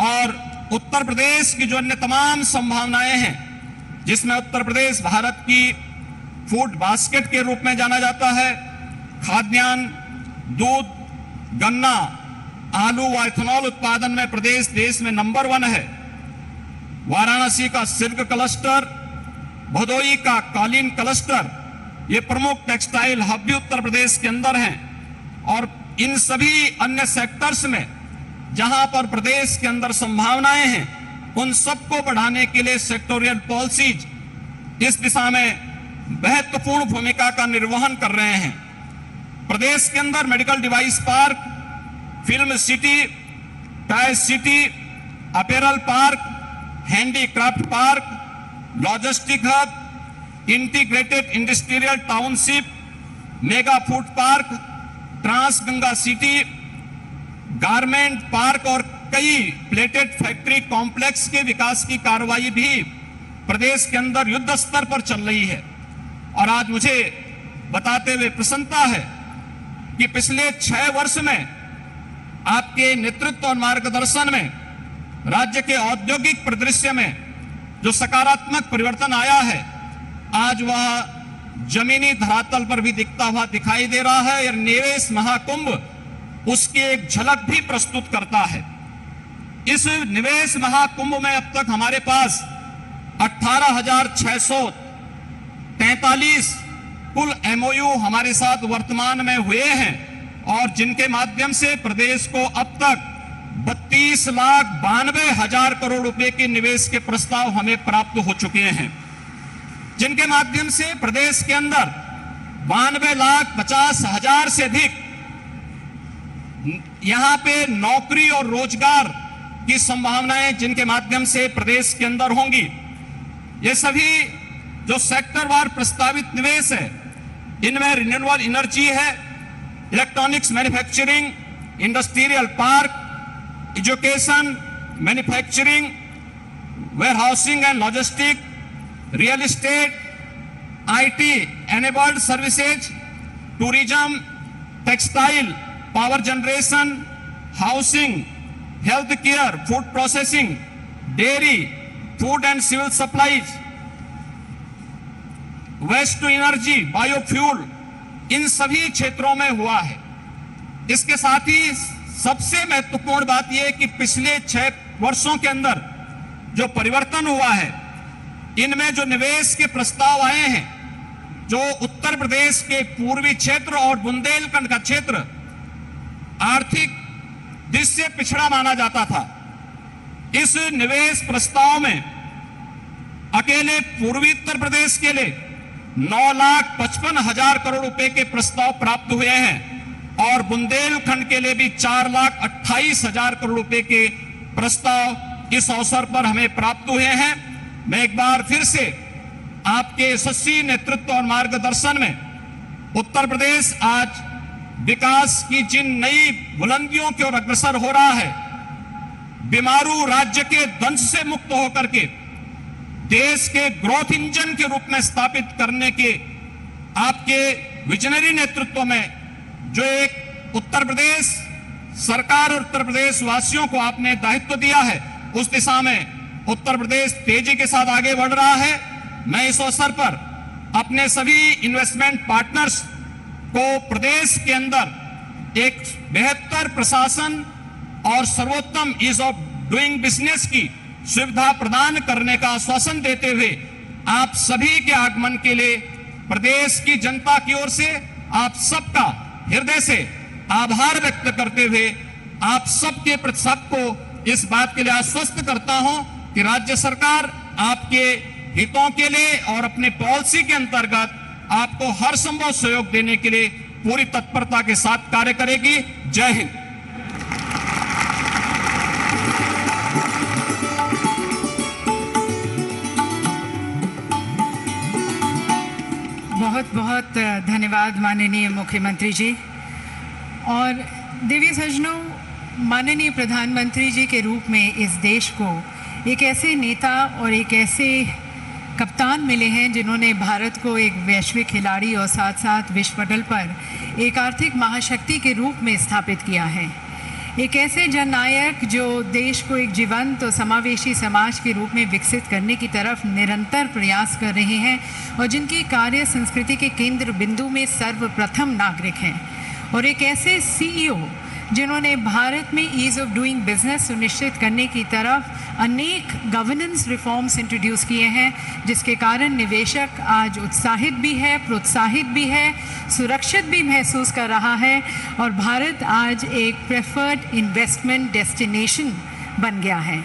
और उत्तर प्रदेश की जो अन्य तमाम संभावनाएं हैं, जिसमें उत्तर प्रदेश भारत की फूड बास्केट के रूप में जाना जाता है, खाद्यान्न, दूध, गन्ना, आलू व इथेनॉल उत्पादन में प्रदेश देश में नंबर 1 है। वाराणसी का सिल्क क्लस्टर, भदोई का कालीन क्लस्टर, ये प्रमुख टेक्सटाइल हब भी उत्तर प्रदेश के अंदर हैं और इन सभी अन्य सेक्टर्स में जहां पर प्रदेश के अंदर संभावनाएं हैं, उन सबको बढ़ाने के लिए सेक्टोरियल पॉलिसीज इस दिशा में महत्वपूर्ण भूमिका का निर्वहन कर रहे हैं। प्रदेश के अंदर medical device park, film city, tyre city, apparel park, handicraft park, logistic hub, integrated industrial township, mega food park, trans Ganga city, garment park और कई प्लेटेड फैक्ट्री कॉम्प्लेक्स के विकास की कार्रवाई भी प्रदेश के अंदर युद्ध स्तर पर चल रही है। और आज मुझे बताते हुए प्रसन्नता है कि पिछले 6 वर्ष में आपके नेतृत्व और मार्गदर्शन में राज्य के औद्योगिक परिदृश्य में जो सकारात्मक परिवर्तन आया है, आज वह जमीनी धरातल पर भी दिखता हुआ दिखाई दे रहा है। और निवेश महाकुंभ उसकी एक झलक भी प्रस्तुत करता है। इस निवेश महाकुंभ में अब तक हमारे पास 18,643 कुल MOU हमारे साथ वर्तमान में हुए हैं और जिनके माध्यम से प्रदेश को अब तक 32,92,000 करोड़ रुपए के निवेश के प्रस्ताव हमें प्राप्त हो चुके हैं, जिनके माध्यम से प्रदेश के अंदर 92,50,000 से अधिक यहां पे नौकरी और रोजगार की संभावनाएं जिनके माध्यम से प्रदेश के अंदर होंगी, ये सभी जो सेक्टर वार प्रस्तावित निवेश है, इनमें रिन्यूएबल एनर्जी है, electronics manufacturing, industrial park, education, manufacturing, warehousing and logistic, real estate, IT enabled services, tourism, textile, power generation, housing, health care, food processing, dairy, food and civil supplies, waste to energy, biofuel, इन सभी क्षेत्रों में हुआ है। इसके साथ ही सबसे महत्वपूर्ण बात यह है कि पिछले 6 वर्षों के अंदर जो परिवर्तन हुआ है, इनमें जो निवेश के प्रस्ताव आए हैं, जो उत्तर प्रदेश के पूर्वी क्षेत्र और बुंदेलखंड का क्षेत्र आर्थिक दृष्टि से पिछड़ा माना जाता था, इस निवेश प्रस्ताव में अकेले पूर्वी उत्तर प्रदेश के लिए 9,55,000 करोड़ रुपए के प्रस्ताव प्राप्त हुए हैं और बुंदेलखंड के लिए भी 4,28,000 करोड़ रुपए के प्रस्ताव इस अवसर पर हमें प्राप्त हुए हैं। मैं एक बार फिर से आपके यशस्वी नेतृत्व और मार्गदर्शन में उत्तर प्रदेश आज विकास की जिन नई बुलंदियों की ओर अग्रसर हो रहा है, बीमारू राज्य के दंश से मुक्त होकर के देश के ग्रोथ इंजन के रूप में स्थापित करने के आपके विजनरी नेतृत्व में जो एक उत्तर प्रदेश सरकार और उत्तर प्रदेश वासियों को आपने दायित्व दिया है, उस दिशा में उत्तर प्रदेश तेजी के साथ आगे बढ़ रहा है। मैं इस अवसर पर अपने सभी इन्वेस्टमेंट पार्टनर्स को प्रदेश के अंदर एक बेहतर प्रशासन और सर्वोत्तम ईज ऑफ डूइंग बिजनेस की सुविधा प्रदान करने का आश्वासन देते हुए आप सभी के आगमन के लिए प्रदेश की जनता की ओर से आप सबका हृदय से आभार व्यक्त करते हुए आप सबके प्रति सबको इस बात के लिए आश्वस्त करता हूं कि राज्य सरकार आपके हितों के लिए और अपने पॉलिसी के अंतर्गत आपको हर संभव सहयोग देने के लिए पूरी तत्परता के साथ कार्य करेगी। जय हिंद। बहुत बहुत धन्यवाद माननीय मुख्यमंत्री जी। और देवी सज्जनों, माननीय प्रधानमंत्री जी के रूप में इस देश को एक ऐसे नेता और एक ऐसे कप्तान मिले हैं जिन्होंने भारत को एक वैश्विक खिलाड़ी और साथ साथ विश्व पटल पर एक आर्थिक महाशक्ति के रूप में स्थापित किया है। एक ऐसे जननायक जो देश को एक जीवंत और समावेशी समाज के रूप में विकसित करने की तरफ निरंतर प्रयास कर रहे हैं और जिनकी कार्य संस्कृति के केंद्र बिंदु में सर्वप्रथम नागरिक हैं। और एक ऐसे सीईओ जिन्होंने भारत में ईज़ ऑफ डूइंग बिजनेस सुनिश्चित करने की तरफ अनेक गवर्नेंस रिफॉर्म्स इंट्रोड्यूस किए हैं, जिसके कारण निवेशक आज उत्साहित भी है, प्रोत्साहित भी है, सुरक्षित भी महसूस कर रहा है और भारत आज एक प्रेफर्ड इन्वेस्टमेंट डेस्टिनेशन बन गया है।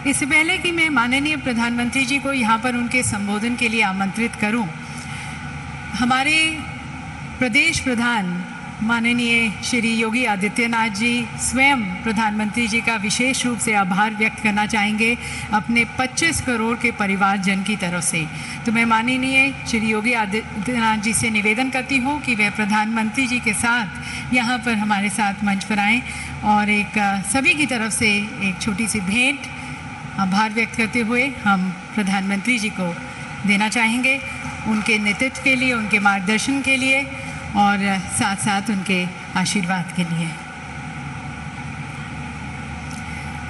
इससे पहले कि मैं माननीय प्रधानमंत्री जी को यहाँ पर उनके संबोधन के लिए आमंत्रित करूँ, हमारे प्रदेश प्रधान माननीय श्री योगी आदित्यनाथ जी स्वयं प्रधानमंत्री जी का विशेष रूप से आभार व्यक्त करना चाहेंगे अपने 25 करोड़ के परिवारजन की तरफ से। तो मैं माननीय श्री योगी आदित्यनाथ जी से निवेदन करती हूँ कि वे प्रधानमंत्री जी के साथ यहाँ पर हमारे साथ मंच पर आएँ और एक सभी की तरफ से एक छोटी सी भेंट आभार व्यक्त करते हुए हम प्रधानमंत्री जी को देना चाहेंगे, उनके नेतृत्व के लिए, उनके मार्गदर्शन के लिए और साथ साथ उनके आशीर्वाद के लिए।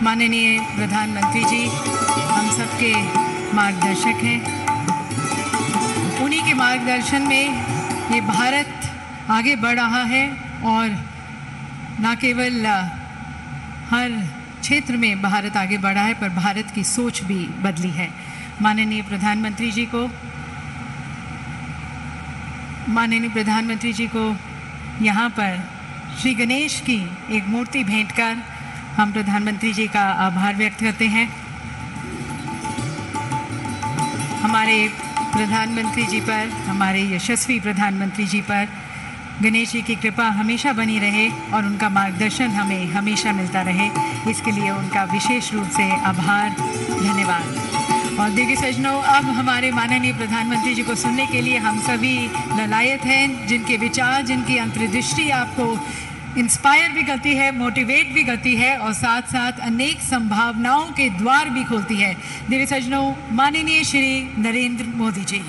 माननीय प्रधानमंत्री जी हम सबके मार्गदर्शक हैं, उन्हीं के मार्गदर्शन में ये भारत आगे बढ़ रहा है और न केवल हर क्षेत्र में भारत आगे बढ़ा है पर भारत की सोच भी बदली है। माननीय प्रधानमंत्री जी को यहाँ पर श्री गणेश की एक मूर्ति भेंट कर हम प्रधानमंत्री जी का आभार व्यक्त करते हैं। हमारे प्रधानमंत्री जी पर, हमारे यशस्वी प्रधानमंत्री जी पर गणेश जी की कृपा हमेशा बनी रहे और उनका मार्गदर्शन हमें हमेशा मिलता रहे, इसके लिए उनका विशेष रूप से आभार, धन्यवाद। और देखिए सज्जनों, अब हमारे माननीय प्रधानमंत्री जी को सुनने के लिए हम सभी ललायत हैं, जिनके विचार, जिनकी अंतर्दृष्टि आपको इंस्पायर भी करती है, मोटिवेट भी करती है और साथ साथ अनेक संभावनाओं के द्वार भी खोलती है। देखिए सज्जनों, माननीय श्री नरेंद्र मोदी जी।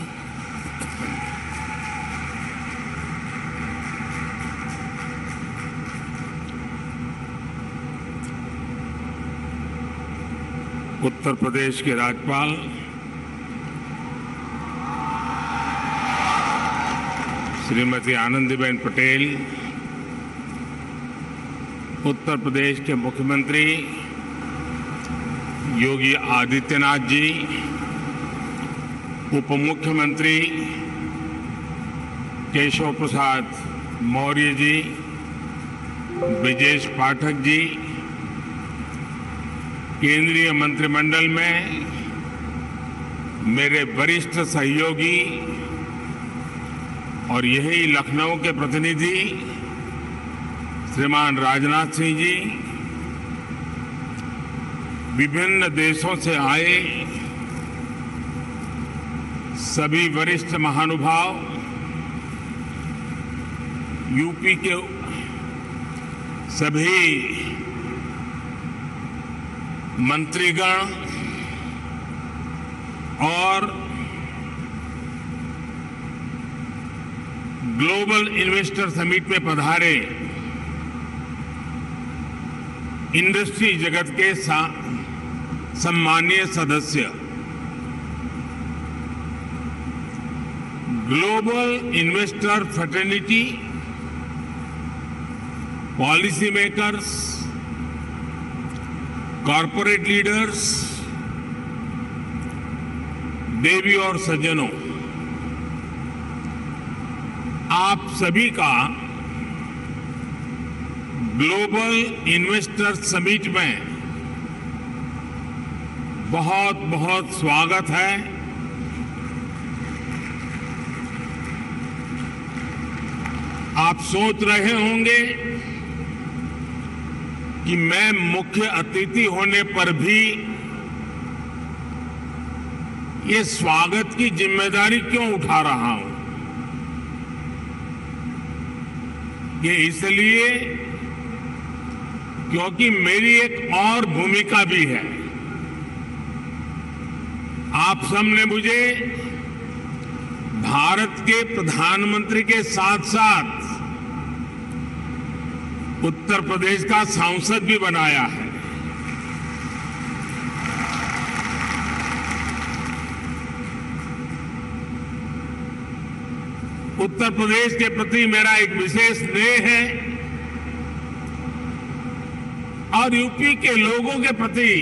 उत्तर प्रदेश के राज्यपाल श्रीमती आनंदीबेन पटेल, उत्तर प्रदेश के मुख्यमंत्री योगी आदित्यनाथ जी, उप मुख्यमंत्री केशव प्रसाद मौर्य जी, ब्रजेश पाठक जी, केंद्रीय मंत्रिमंडल में मेरे वरिष्ठ सहयोगी और यही लखनऊ के प्रतिनिधि श्रीमान राजनाथ सिंह जी, विभिन्न देशों से आए सभी वरिष्ठ महानुभाव, यूपी के सभी मंत्रीगण और ग्लोबल इन्वेस्टर समिट में पधारे इंडस्ट्री जगत के सम्मानीय सदस्य, global investor fraternity, policy makers, corporate leaders, देवी और सज्जनों, आप सभी का ग्लोबल इन्वेस्टर समिट में बहुत बहुत स्वागत है। आप सोच रहे होंगे कि मैं मुख्य अतिथि होने पर भी ये स्वागत की जिम्मेदारी क्यों उठा रहा हूं। ये इसलिए क्योंकि मेरी एक और भूमिका भी है। आप सबने मुझे भारत के प्रधानमंत्री के साथ साथ उत्तर प्रदेश का सांसद भी बनाया है। उत्तर प्रदेश के प्रति मेरा एक विशेष स्नेह है और यूपी के लोगों के प्रति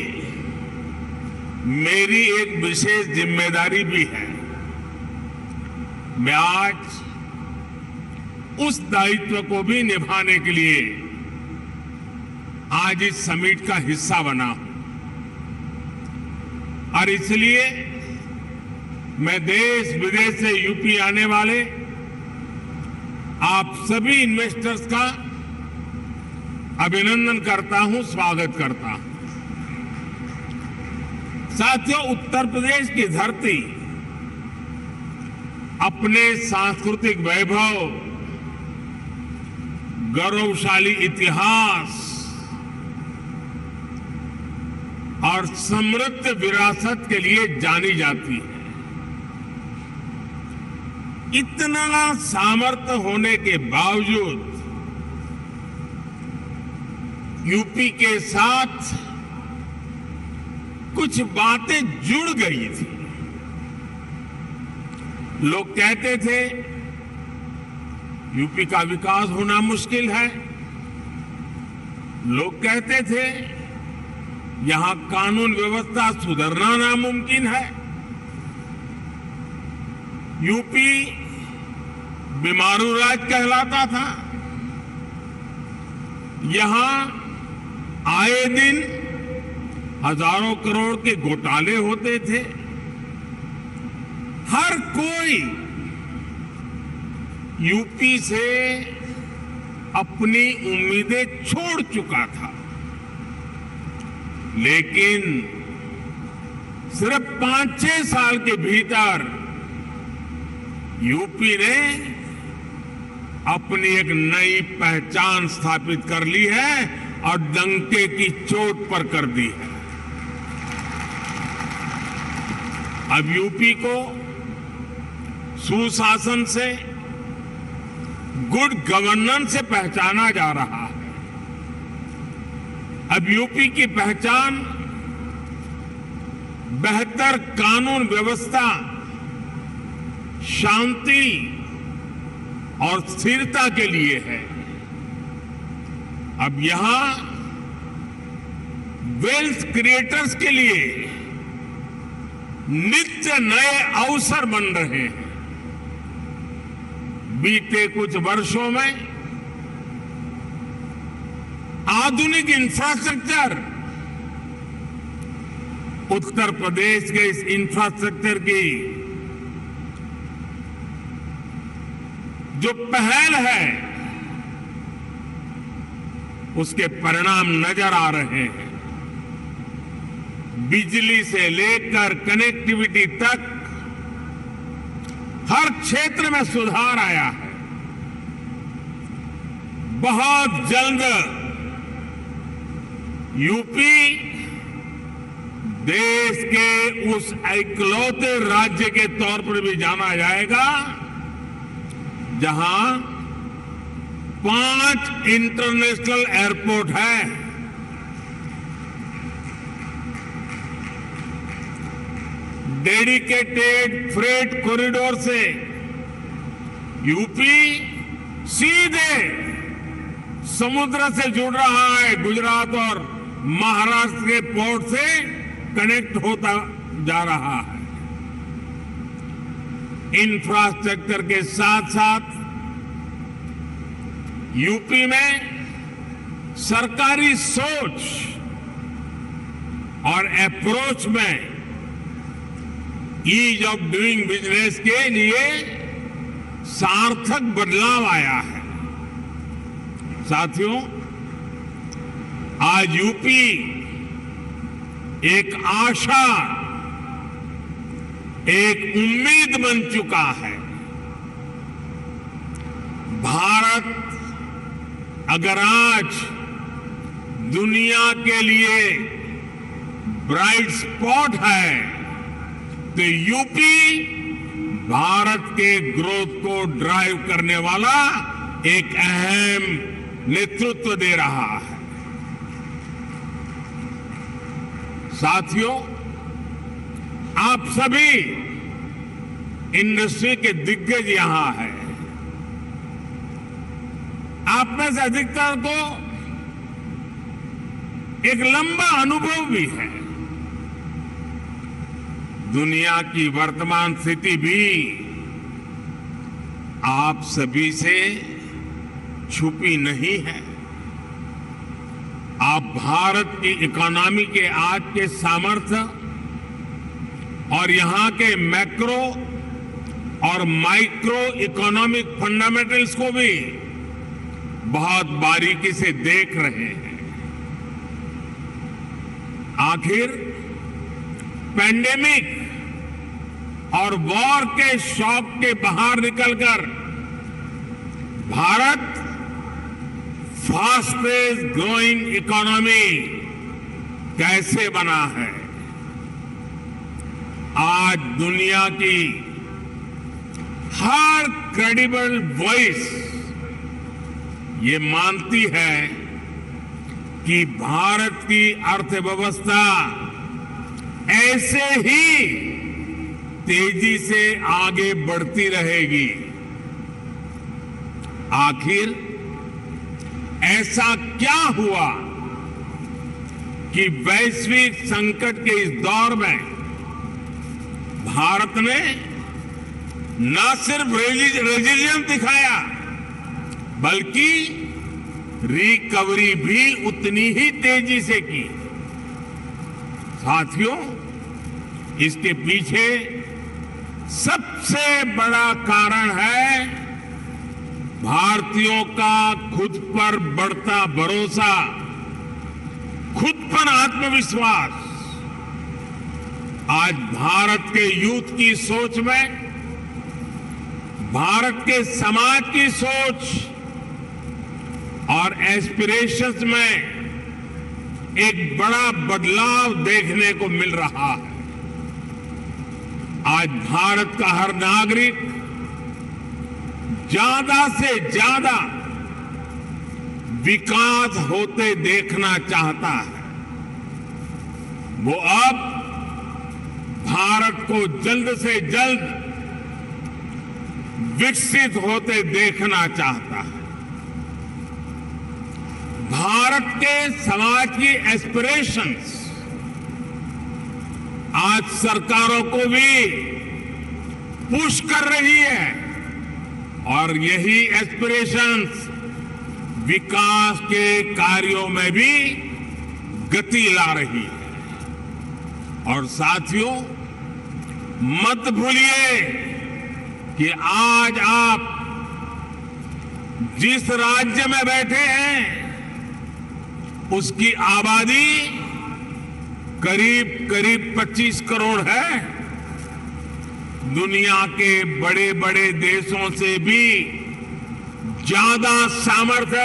मेरी एक विशेष जिम्मेदारी भी है। मैं आज उस दायित्व को भी निभाने के लिए आज इस समिट का हिस्सा बना हूं और इसलिए मैं देश विदेश से यूपी आने वाले आप सभी इन्वेस्टर्स का अभिनंदन करता हूं, स्वागत करता हूं। साथियों, उत्तर प्रदेश की धरती अपने सांस्कृतिक वैभव, गौरवशाली इतिहास और समृद्ध विरासत के लिए जानी जाती है। इतना सामर्थ्य होने के बावजूद यूपी के साथ कुछ बातें जुड़ गई थी। लोग कहते थे यूपी का विकास होना मुश्किल है। लोग कहते थे यहां कानून व्यवस्था सुधरना नामुमकिन है। यूपी बीमारू राज्य कहलाता था। यहां आए दिन हजारों करोड़ के घोटाले होते थे। हर कोई यूपी से अपनी उम्मीदें छोड़ चुका था, लेकिन सिर्फ 5-6 साल के भीतर यूपी ने अपनी एक नई पहचान स्थापित कर ली है और डंके की चोट पर कर दी है। अब यूपी को सुशासन से, गुड गवर्नेंस से पहचाना जा रहा है। अब यूपी की पहचान बेहतर कानून व्यवस्था, शांति और स्थिरता के लिए है। अब यहां वेल्थ क्रिएटर्स के लिए नित्य नए अवसर बन रहे हैं। बीते कुछ वर्षों में आधुनिक इंफ्रास्ट्रक्चर, उत्तर प्रदेश के इस इंफ्रास्ट्रक्चर की जो पहल है उसके परिणाम नजर आ रहे हैं। बिजली से लेकर कनेक्टिविटी तक हर क्षेत्र में सुधार आया है। बहुत जल्द यूपी देश के उस इकलौते राज्य के तौर पर भी जाना जाएगा जहां 5 इंटरनेशनल एयरपोर्ट है। डेडिकेटेड फ्रेट कॉरिडोर से यूपी सीधे समुद्र से जुड़ रहा है, गुजरात और महाराष्ट्र के पोर्ट से कनेक्ट होता जा रहा है। इंफ्रास्ट्रक्चर के साथ साथ यूपी में सरकारी सोच और अप्रोच में ईज ऑफ डूइंग बिजनेस के लिए सार्थक बदलाव आया है। साथियों, आज यूपी एक आशा, एक उम्मीद बन चुका है। भारत अगर आज दुनिया के लिए ब्राइट स्पॉट है तो यूपी भारत के ग्रोथ को ड्राइव करने वाला एक अहम नेतृत्व दे रहा है। साथियों, आप सभी इंडस्ट्री के दिग्गज यहां हैं। आप में से अधिकतर को एक लंबा अनुभव भी है। दुनिया की वर्तमान स्थिति भी आप सभी से छुपी नहीं है। आप भारत की इकोनॉमी के आज के सामर्थ्य और यहां के मैक्रो और माइक्रो इकोनॉमिक फंडामेंटल्स को भी बहुत बारीकी से देख रहे हैं। आखिर पैंडेमिक और वॉर के शॉक के बाहर निकलकर भारत फास्टेस्ट ग्रोइंग इकोनॉमी कैसे बना है? आज दुनिया की हर क्रेडिबल वॉइस ये मानती है कि भारत की अर्थव्यवस्था ऐसे ही तेजी से आगे बढ़ती रहेगी। आखिर ऐसा क्या हुआ कि वैश्विक संकट के इस दौर में भारत ने न सिर्फ रेजिलियंस दिखाया बल्कि रिकवरी भी उतनी ही तेजी से की। साथियों, इसके पीछे सबसे बड़ा कारण है भारतीयों का खुद पर बढ़ता भरोसा, खुद पर आत्मविश्वास आज भारत के यूथ की सोच में, भारत के समाज की सोच और एस्पिरेशंस में एक बड़ा बदलाव देखने को मिल रहा है। आज भारत का हर नागरिक ज्यादा से ज्यादा विकास होते देखना चाहता है। वो अब भारत को जल्द से जल्द विकसित होते देखना चाहता है। भारत के समाज की एस्पिरेशंस आज सरकारों को भी पुश कर रही है और यही एस्पिरेशंस विकास के कार्यों में भी गति ला रही है। और साथियों, मत भूलिए कि आज आप जिस राज्य में बैठे हैं उसकी आबादी करीब करीब 25 करोड़ है। दुनिया के बड़े बड़े देशों से भी ज्यादा सामर्थ्य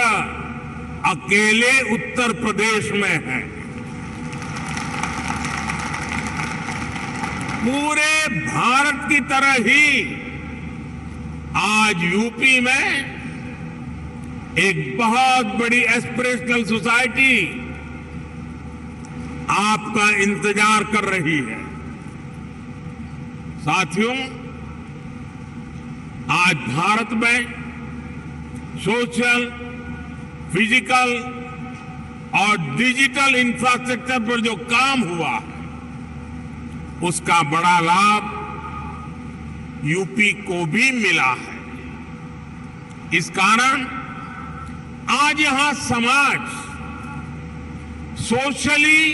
अकेले उत्तर प्रदेश में है। पूरे भारत की तरह ही आज यूपी में एक बहुत बड़ी एस्पिरेशनल सोसाइटी आपका इंतजार कर रही है। साथियों, आज भारत में सोशल, फिजिकल और डिजिटल इंफ्रास्ट्रक्चर पर जो काम हुआ है उसका बड़ा लाभ यूपी को भी मिला है। इस कारण आज यहां समाज सोशली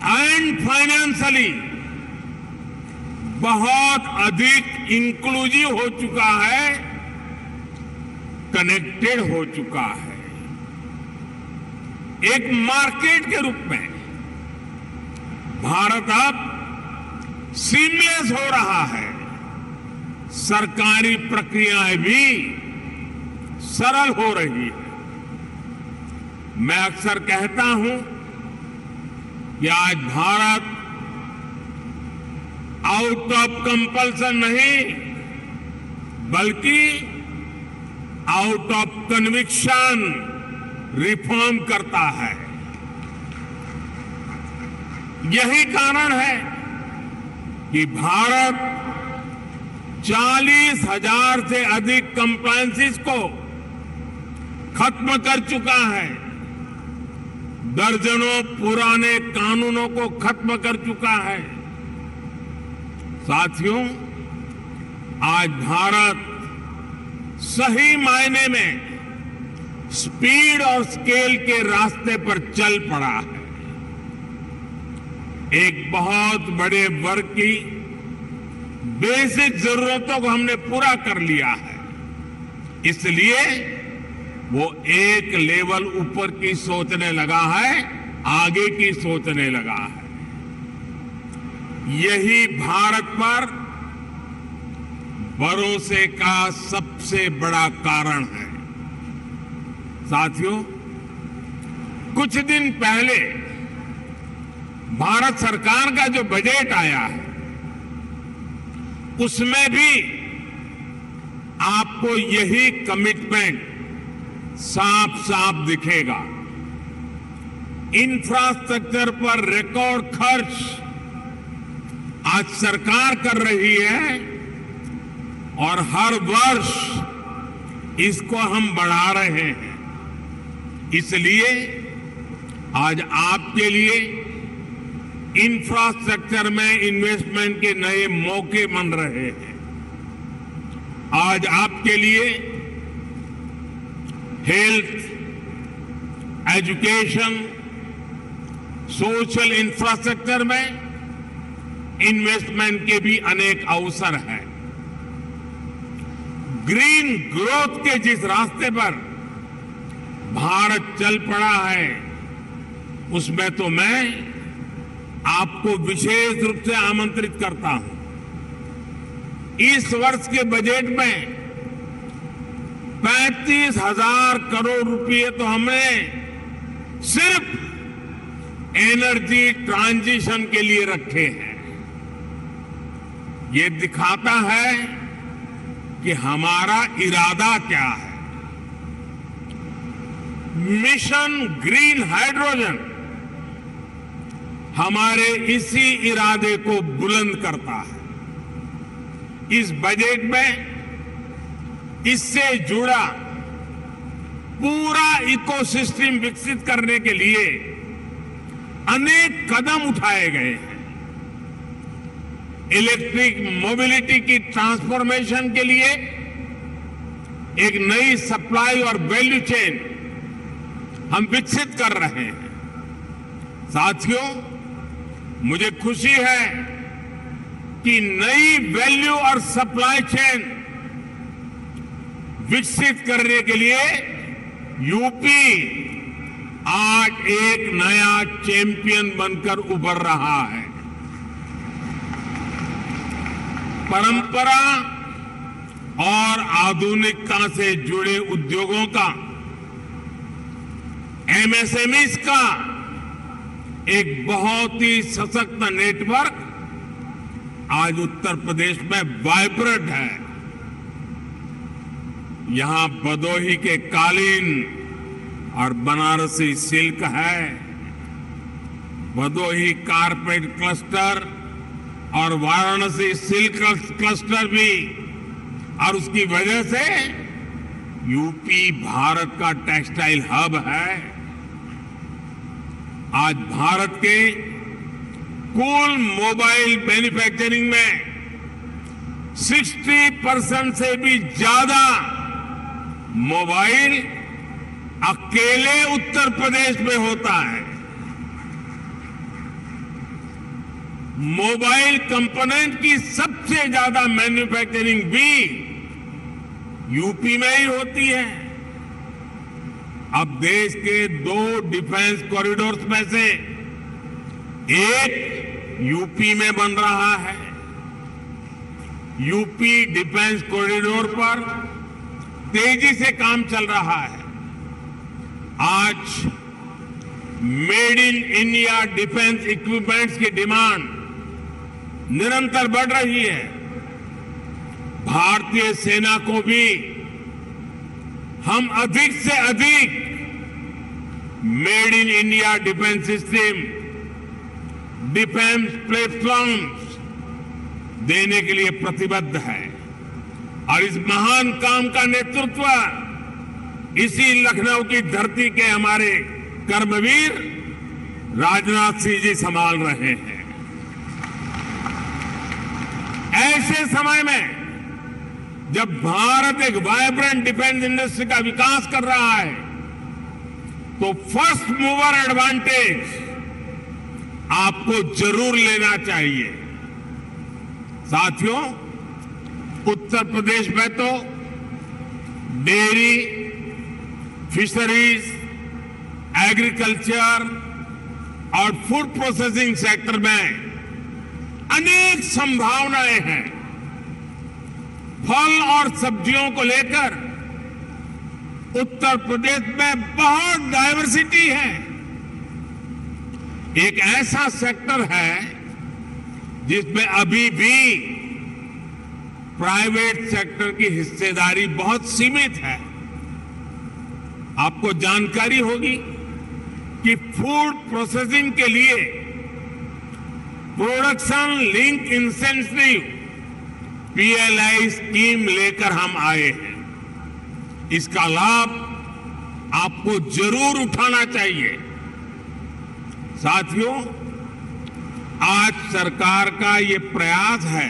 एंड फाइनेंशियली बहुत अधिक इंक्लूसिव हो चुका है, कनेक्टेड हो चुका है। एक मार्केट के रूप में भारत अब सीमलेस हो रहा है। सरकारी प्रक्रियाएं भी सरल हो रही है। मैं अक्सर कहता हूं कि आज भारत आउट ऑफ कंपल्सन नहीं बल्कि आउट ऑफ कन्विक्शन रिफॉर्म करता है। यही कारण है कि भारत 40,000 से अधिक कंप्लायंसेस को खत्म कर चुका है, दर्जनों पुराने कानूनों को खत्म कर चुका है। साथियों, आज भारत सही मायने में स्पीड और स्केल के रास्ते पर चल पड़ा है। एक बहुत बड़े वर्ग की बेसिक जरूरतों को हमने पूरा कर लिया है, इसलिए वो एक लेवल ऊपर की सोचने लगा है, आगे की सोचने लगा है। यही भारत पर भरोसे का सबसे बड़ा कारण है। साथियों, कुछ दिन पहले भारत सरकार का जो बजट आया है उसमें भी आपको यही कमिटमेंट साफ साफ दिखेगा। इंफ्रास्ट्रक्चर पर रिकॉर्ड खर्च आज सरकार कर रही है और हर वर्ष इसको हम बढ़ा रहे हैं। इसलिए आज आपके लिए इंफ्रास्ट्रक्चर में इन्वेस्टमेंट के नए मौके बन रहे हैं। आज आपके लिए हेल्थ, एजुकेशन, सोशल इंफ्रास्ट्रक्चर में इन्वेस्टमेंट के भी अनेक अवसर हैं। ग्रीन ग्रोथ के जिस रास्ते पर भारत चल पड़ा है, उसमें तो मैं आपको विशेष रूप से आमंत्रित करता हूं। इस वर्ष के बजट में 35,000 करोड़ रुपए तो हमने सिर्फ एनर्जी ट्रांजिशन के लिए रखे हैं। ये दिखाता है कि हमारा इरादा क्या है। मिशन ग्रीन हाइड्रोजन हमारे इसी इरादे को बुलंद करता है। इस बजट में इससे जुड़ा पूरा इकोसिस्टम विकसित करने के लिए अनेक कदम उठाए गए हैं। इलेक्ट्रिक मोबिलिटी की ट्रांसफॉर्मेशन के लिए एक नई सप्लाई और वैल्यू चेन हम विकसित कर रहे हैं। साथियों, मुझे खुशी है कि नई वैल्यू और सप्लाई चेन विकसित करने के लिए यूपी आज एक नया चैंपियन बनकर उभर रहा है। परंपरा और आधुनिकता से जुड़े उद्योगों का, एमएसएमईज का एक बहुत ही सशक्त नेटवर्क आज उत्तर प्रदेश में वाइब्रेंट है। यहां भदोही के कालीन और बनारसी सिल्क है, भदोही कारपेट क्लस्टर और वाराणसी सिल्क क्लस्टर भी, और उसकी वजह से यूपी भारत का टेक्सटाइल हब है। आज भारत के कुल मोबाइल मैन्युफैक्चरिंग में 60% से भी ज्यादा मोबाइल अकेले उत्तर प्रदेश में होता है। मोबाइल कंपोनेंट की सबसे ज्यादा मैन्युफैक्चरिंग भी यूपी में ही होती है। अब देश के 2 डिफेंस कॉरिडोर्स में से एक यूपी में बन रहा है। यूपी डिफेंस कॉरिडोर पर तेजी से काम चल रहा है। आज made in India defence equipments की डिमांड निरंतर बढ़ रही है। भारतीय सेना को भी हम अधिक से अधिक made in India defence system, defence platforms देने के लिए प्रतिबद्ध है। और इस महान काम का नेतृत्व इसी लखनऊ की धरती के हमारे कर्मवीर राजनाथ सिंह जी संभाल रहे हैं। ऐसे समय में जब भारत एक वाइब्रेंट डिफेंस इंडस्ट्री का विकास कर रहा है, तो फर्स्ट मूवर एडवांटेज आपको जरूर लेना चाहिए। साथियों, उत्तर प्रदेश में तो डेयरी, फिशरीज, एग्रीकल्चर और फूड प्रोसेसिंग सेक्टर में अनेक संभावनाएं हैं। फल और सब्जियों को लेकर उत्तर प्रदेश में बहुत डाइवर्सिटी है। एक ऐसा सेक्टर है जिसमें अभी भी प्राइवेट सेक्टर की हिस्सेदारी बहुत सीमित है। आपको जानकारी होगी कि फूड प्रोसेसिंग के लिए production link incentive PLI scheme लेकर हम आए हैं। इसका लाभ आपको जरूर उठाना चाहिए। साथियों, आज सरकार का ये प्रयास है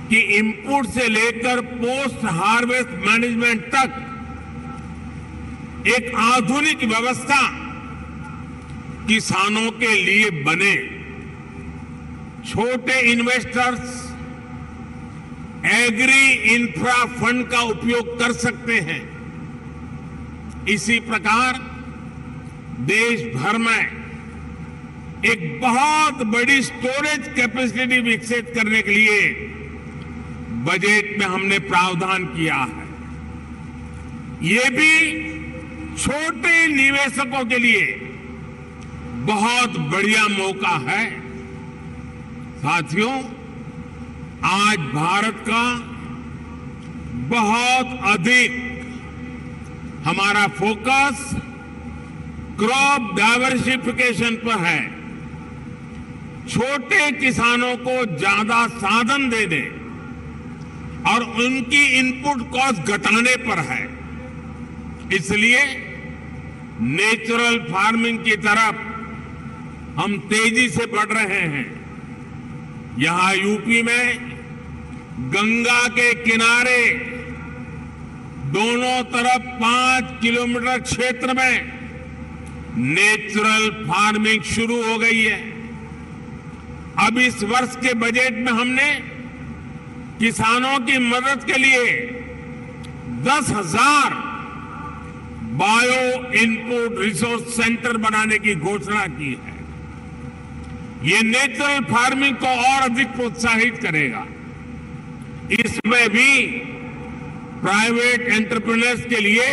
कि इनपुट से लेकर पोस्ट हार्वेस्ट मैनेजमेंट तक एक आधुनिक व्यवस्था किसानों के लिए बने। छोटे इन्वेस्टर्स, एग्री इंफ्रा फंड का उपयोग कर सकते हैं। इसी प्रकार देश भर में एक बहुत बड़ी स्टोरेज कैपेसिटी विकसित करने के लिए बजट में हमने प्रावधान किया है। ये भी छोटे निवेशकों के लिए बहुत बढ़िया मौका है। साथियों, आज भारत का बहुत अधिक हमारा फोकस क्रॉप डाइवर्सिफिकेशन पर है। छोटे किसानों को ज्यादा साधन देने और उनकी इनपुट कॉस्ट घटाने पर है। इसलिए नेचुरल फार्मिंग की तरफ हम तेजी से बढ़ रहे हैं। यहां यूपी में गंगा के किनारे दोनों तरफ 5 किलोमीटर क्षेत्र में नेचुरल फार्मिंग शुरू हो गई है। अब इस वर्ष के बजट में हमने किसानों की मदद के लिए 10,000 बायो इनपुट रिसोर्स सेंटर बनाने की घोषणा की है। ये नेचुरल फार्मिंग को और अधिक प्रोत्साहित करेगा। इसमें भी प्राइवेट एंटरप्रेन्योर्स के लिए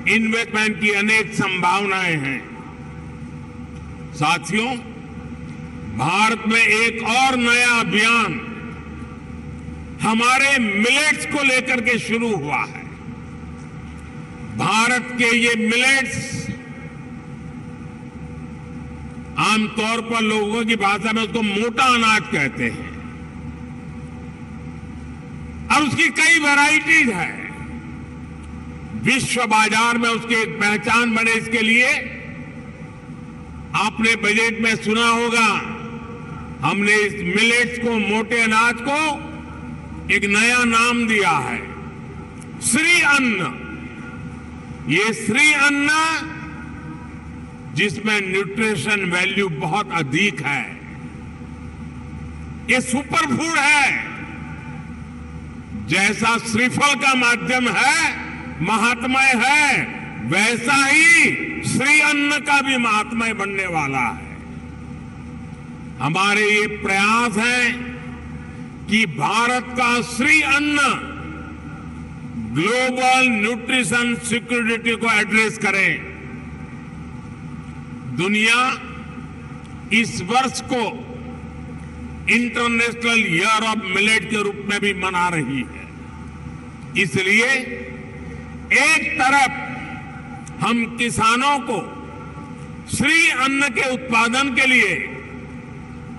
इन्वेस्टमेंट की अनेक संभावनाएं हैं। साथियों, भारत में एक और नया अभियान हमारे मिलेट्स को लेकर के शुरू हुआ है। भारत के ये मिलेट्स आमतौर पर लोगों की भाषा में उसको मोटा अनाज कहते हैं और उसकी कई वैरायटीज है। विश्व बाजार में उसकी एक पहचान बने, इसके लिए आपने बजट में सुना होगा, हमने इस मिलेट्स को, मोटे अनाज को एक नया नाम दिया है, श्री अन्न। ये श्री अन्न जिसमें न्यूट्रिशन वैल्यू बहुत अधिक है, ये सुपर फूड है। जैसा श्रीफल का माध्यम है, महात्मय है, वैसा ही श्री अन्न का भी महात्मय बनने वाला है। हमारे ये प्रयास है कि भारत का श्री अन्न ग्लोबल न्यूट्रिशन सिक्योरिटी को एड्रेस करे। दुनिया इस वर्ष को इंटरनेशनल ईयर ऑफ मिलेट के रूप में भी मना रही है। इसलिए एक तरफ हम किसानों को श्री अन्न के उत्पादन के लिए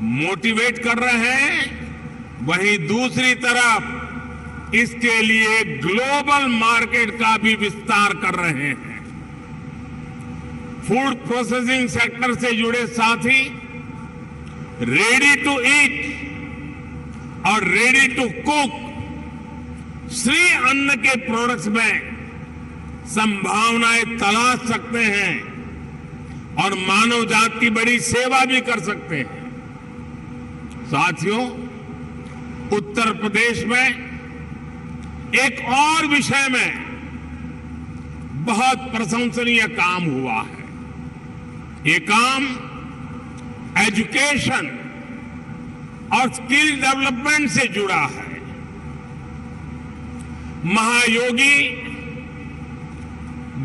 मोटिवेट कर रहे हैं, वहीं दूसरी तरफ इसके लिए ग्लोबल मार्केट का भी विस्तार कर रहे हैं। फूड प्रोसेसिंग सेक्टर से जुड़े साथी रेडी टू ईट और रेडी टू कुक श्री अन्न के प्रोडक्ट्स में संभावनाएं तलाश सकते हैं और मानव जाति की बड़ी सेवा भी कर सकते हैं। साथियों, उत्तर प्रदेश में एक और विषय में बहुत प्रशंसनीय काम हुआ है। ये काम एजुकेशन और स्किल डेवलपमेंट से जुड़ा है। Mahayogi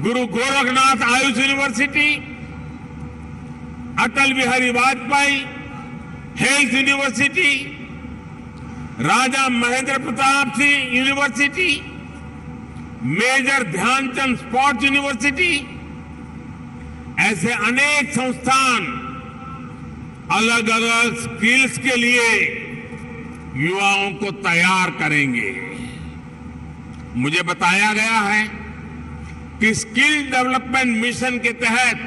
Guru Gorakhnath AYUSH university, Atal Bihari Vajpayee health university, Raja Mahendra Pratap Singh university, Major Dhyanchand sports university, ऐसे अनेक संस्थान अलग अलग स्किल्स के लिए युवाओं को तैयार करेंगे। मुझे बताया गया है कि स्किल डेवलपमेंट मिशन के तहत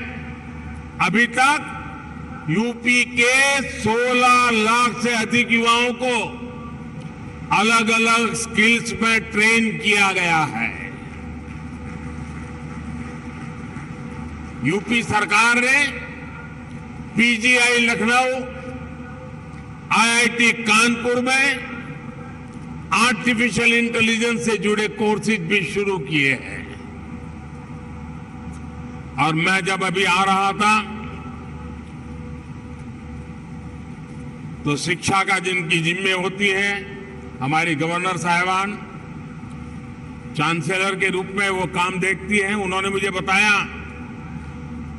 अभी तक यूपी के 16 लाख से अधिक युवाओं को अलग अलग स्किल्स में ट्रेन किया गया है। यूपी सरकार ने पीजीआई लखनऊ, आईआईटी कानपुर में आर्टिफिशियल इंटेलिजेंस से जुड़े कोर्सेज भी शुरू किए हैं। और मैं जब अभी आ रहा था तो शिक्षा का जिनकी जिम्मे होती है, हमारी गवर्नर साहिबान चांसलर के रूप में वो काम देखती हैं, उन्होंने मुझे बताया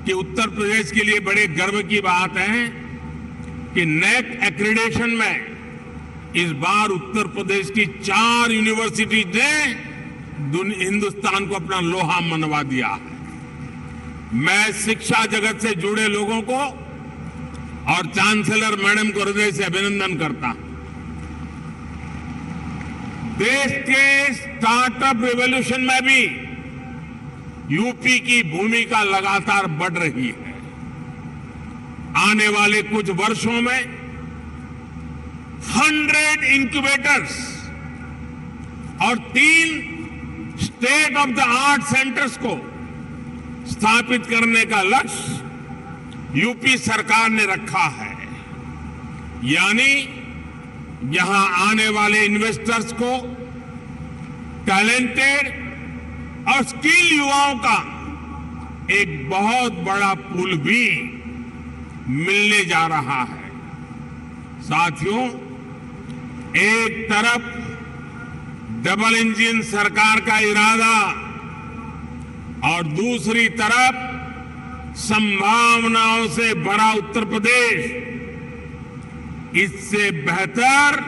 कि उत्तर प्रदेश के लिए बड़े गर्व की बात है कि नेक एक्रेडिटेशन में इस बार उत्तर प्रदेश की 4 यूनिवर्सिटीज ने हिंदुस्तान को अपना लोहा मनवा दिया है। मैं शिक्षा जगत से जुड़े लोगों को और चांसलर मैडम को हृदय से अभिनंदन करता हूं। देश के स्टार्टअप रिवॉल्यूशन में भी यूपी की भूमिका लगातार बढ़ रही है। आने वाले कुछ वर्षों में 100 इंक्यूबेटर्स और 3 state of the art centres को स्थापित करने का लक्ष्य यूपी सरकार ने रखा है। यानी यहां आने वाले इन्वेस्टर्स को टैलेंटेड और स्किल युवाओं का एक बहुत बड़ा पूल भी मिलने जा रहा है। साथियों, एक तरफ डबल इंजन सरकार का इरादा और दूसरी तरफ संभावनाओं से भरा उत्तर प्रदेश, इससे बेहतर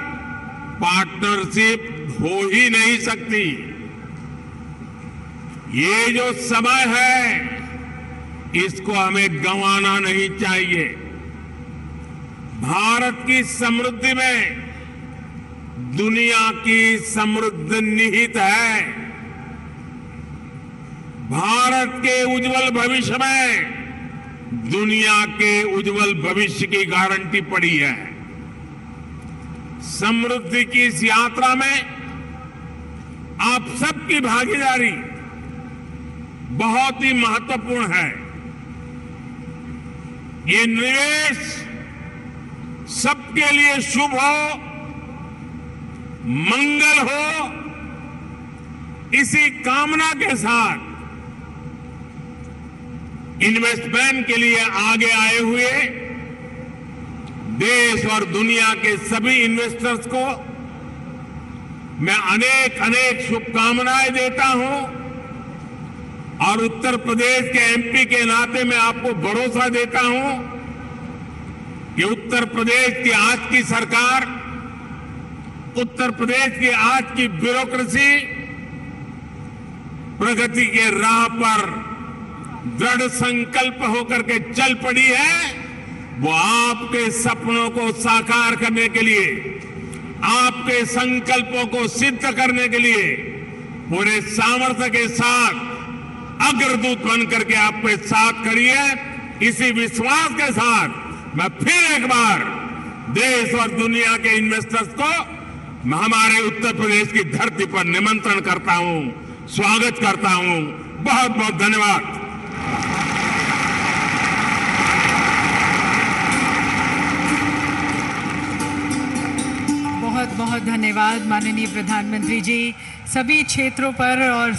पार्टनरशिप हो ही नहीं सकती। ये जो समय है इसको हमें गंवाना नहीं चाहिए। भारत की समृद्धि में दुनिया की समृद्धि निहित है। भारत के उज्जवल भविष्य में दुनिया के उज्जवल भविष्य की गारंटी पड़ी है। समृद्धि की इस यात्रा में आप सबकी भागीदारी बहुत ही महत्वपूर्ण है। ये निवेश सबके लिए शुभ हो, मंगल हो, इसी कामना के साथ इन्वेस्टमेंट के लिए आगे आए हुए देश और दुनिया के सभी इन्वेस्टर्स को मैं अनेक अनेक शुभकामनाएं देता हूं और उत्तर प्रदेश के एमपी के नाते मैं आपको भरोसा देता हूं कि उत्तर प्रदेश की आज की सरकार, उत्तर प्रदेश की आज की ब्यूरोक्रेसी प्रगति के राह पर दृढ़ संकल्प होकर के चल पड़ी है। वो आपके सपनों को साकार करने के लिए, आपके संकल्पों को सिद्ध करने के लिए पूरे सामर्थ्य के साथ अग्रदूत बन करके आपके साथ खड़ी है। इसी विश्वास के साथ मैं फिर एक बार देश और दुनिया के इन्वेस्टर्स को हमारे उत्तर प्रदेश की धरती पर निमंत्रण करता हूं, स्वागत करता हूं। बहुत बहुत धन्यवाद। बहुत बहुत धन्यवाद माननीय प्रधानमंत्री जी। सभी क्षेत्रों पर और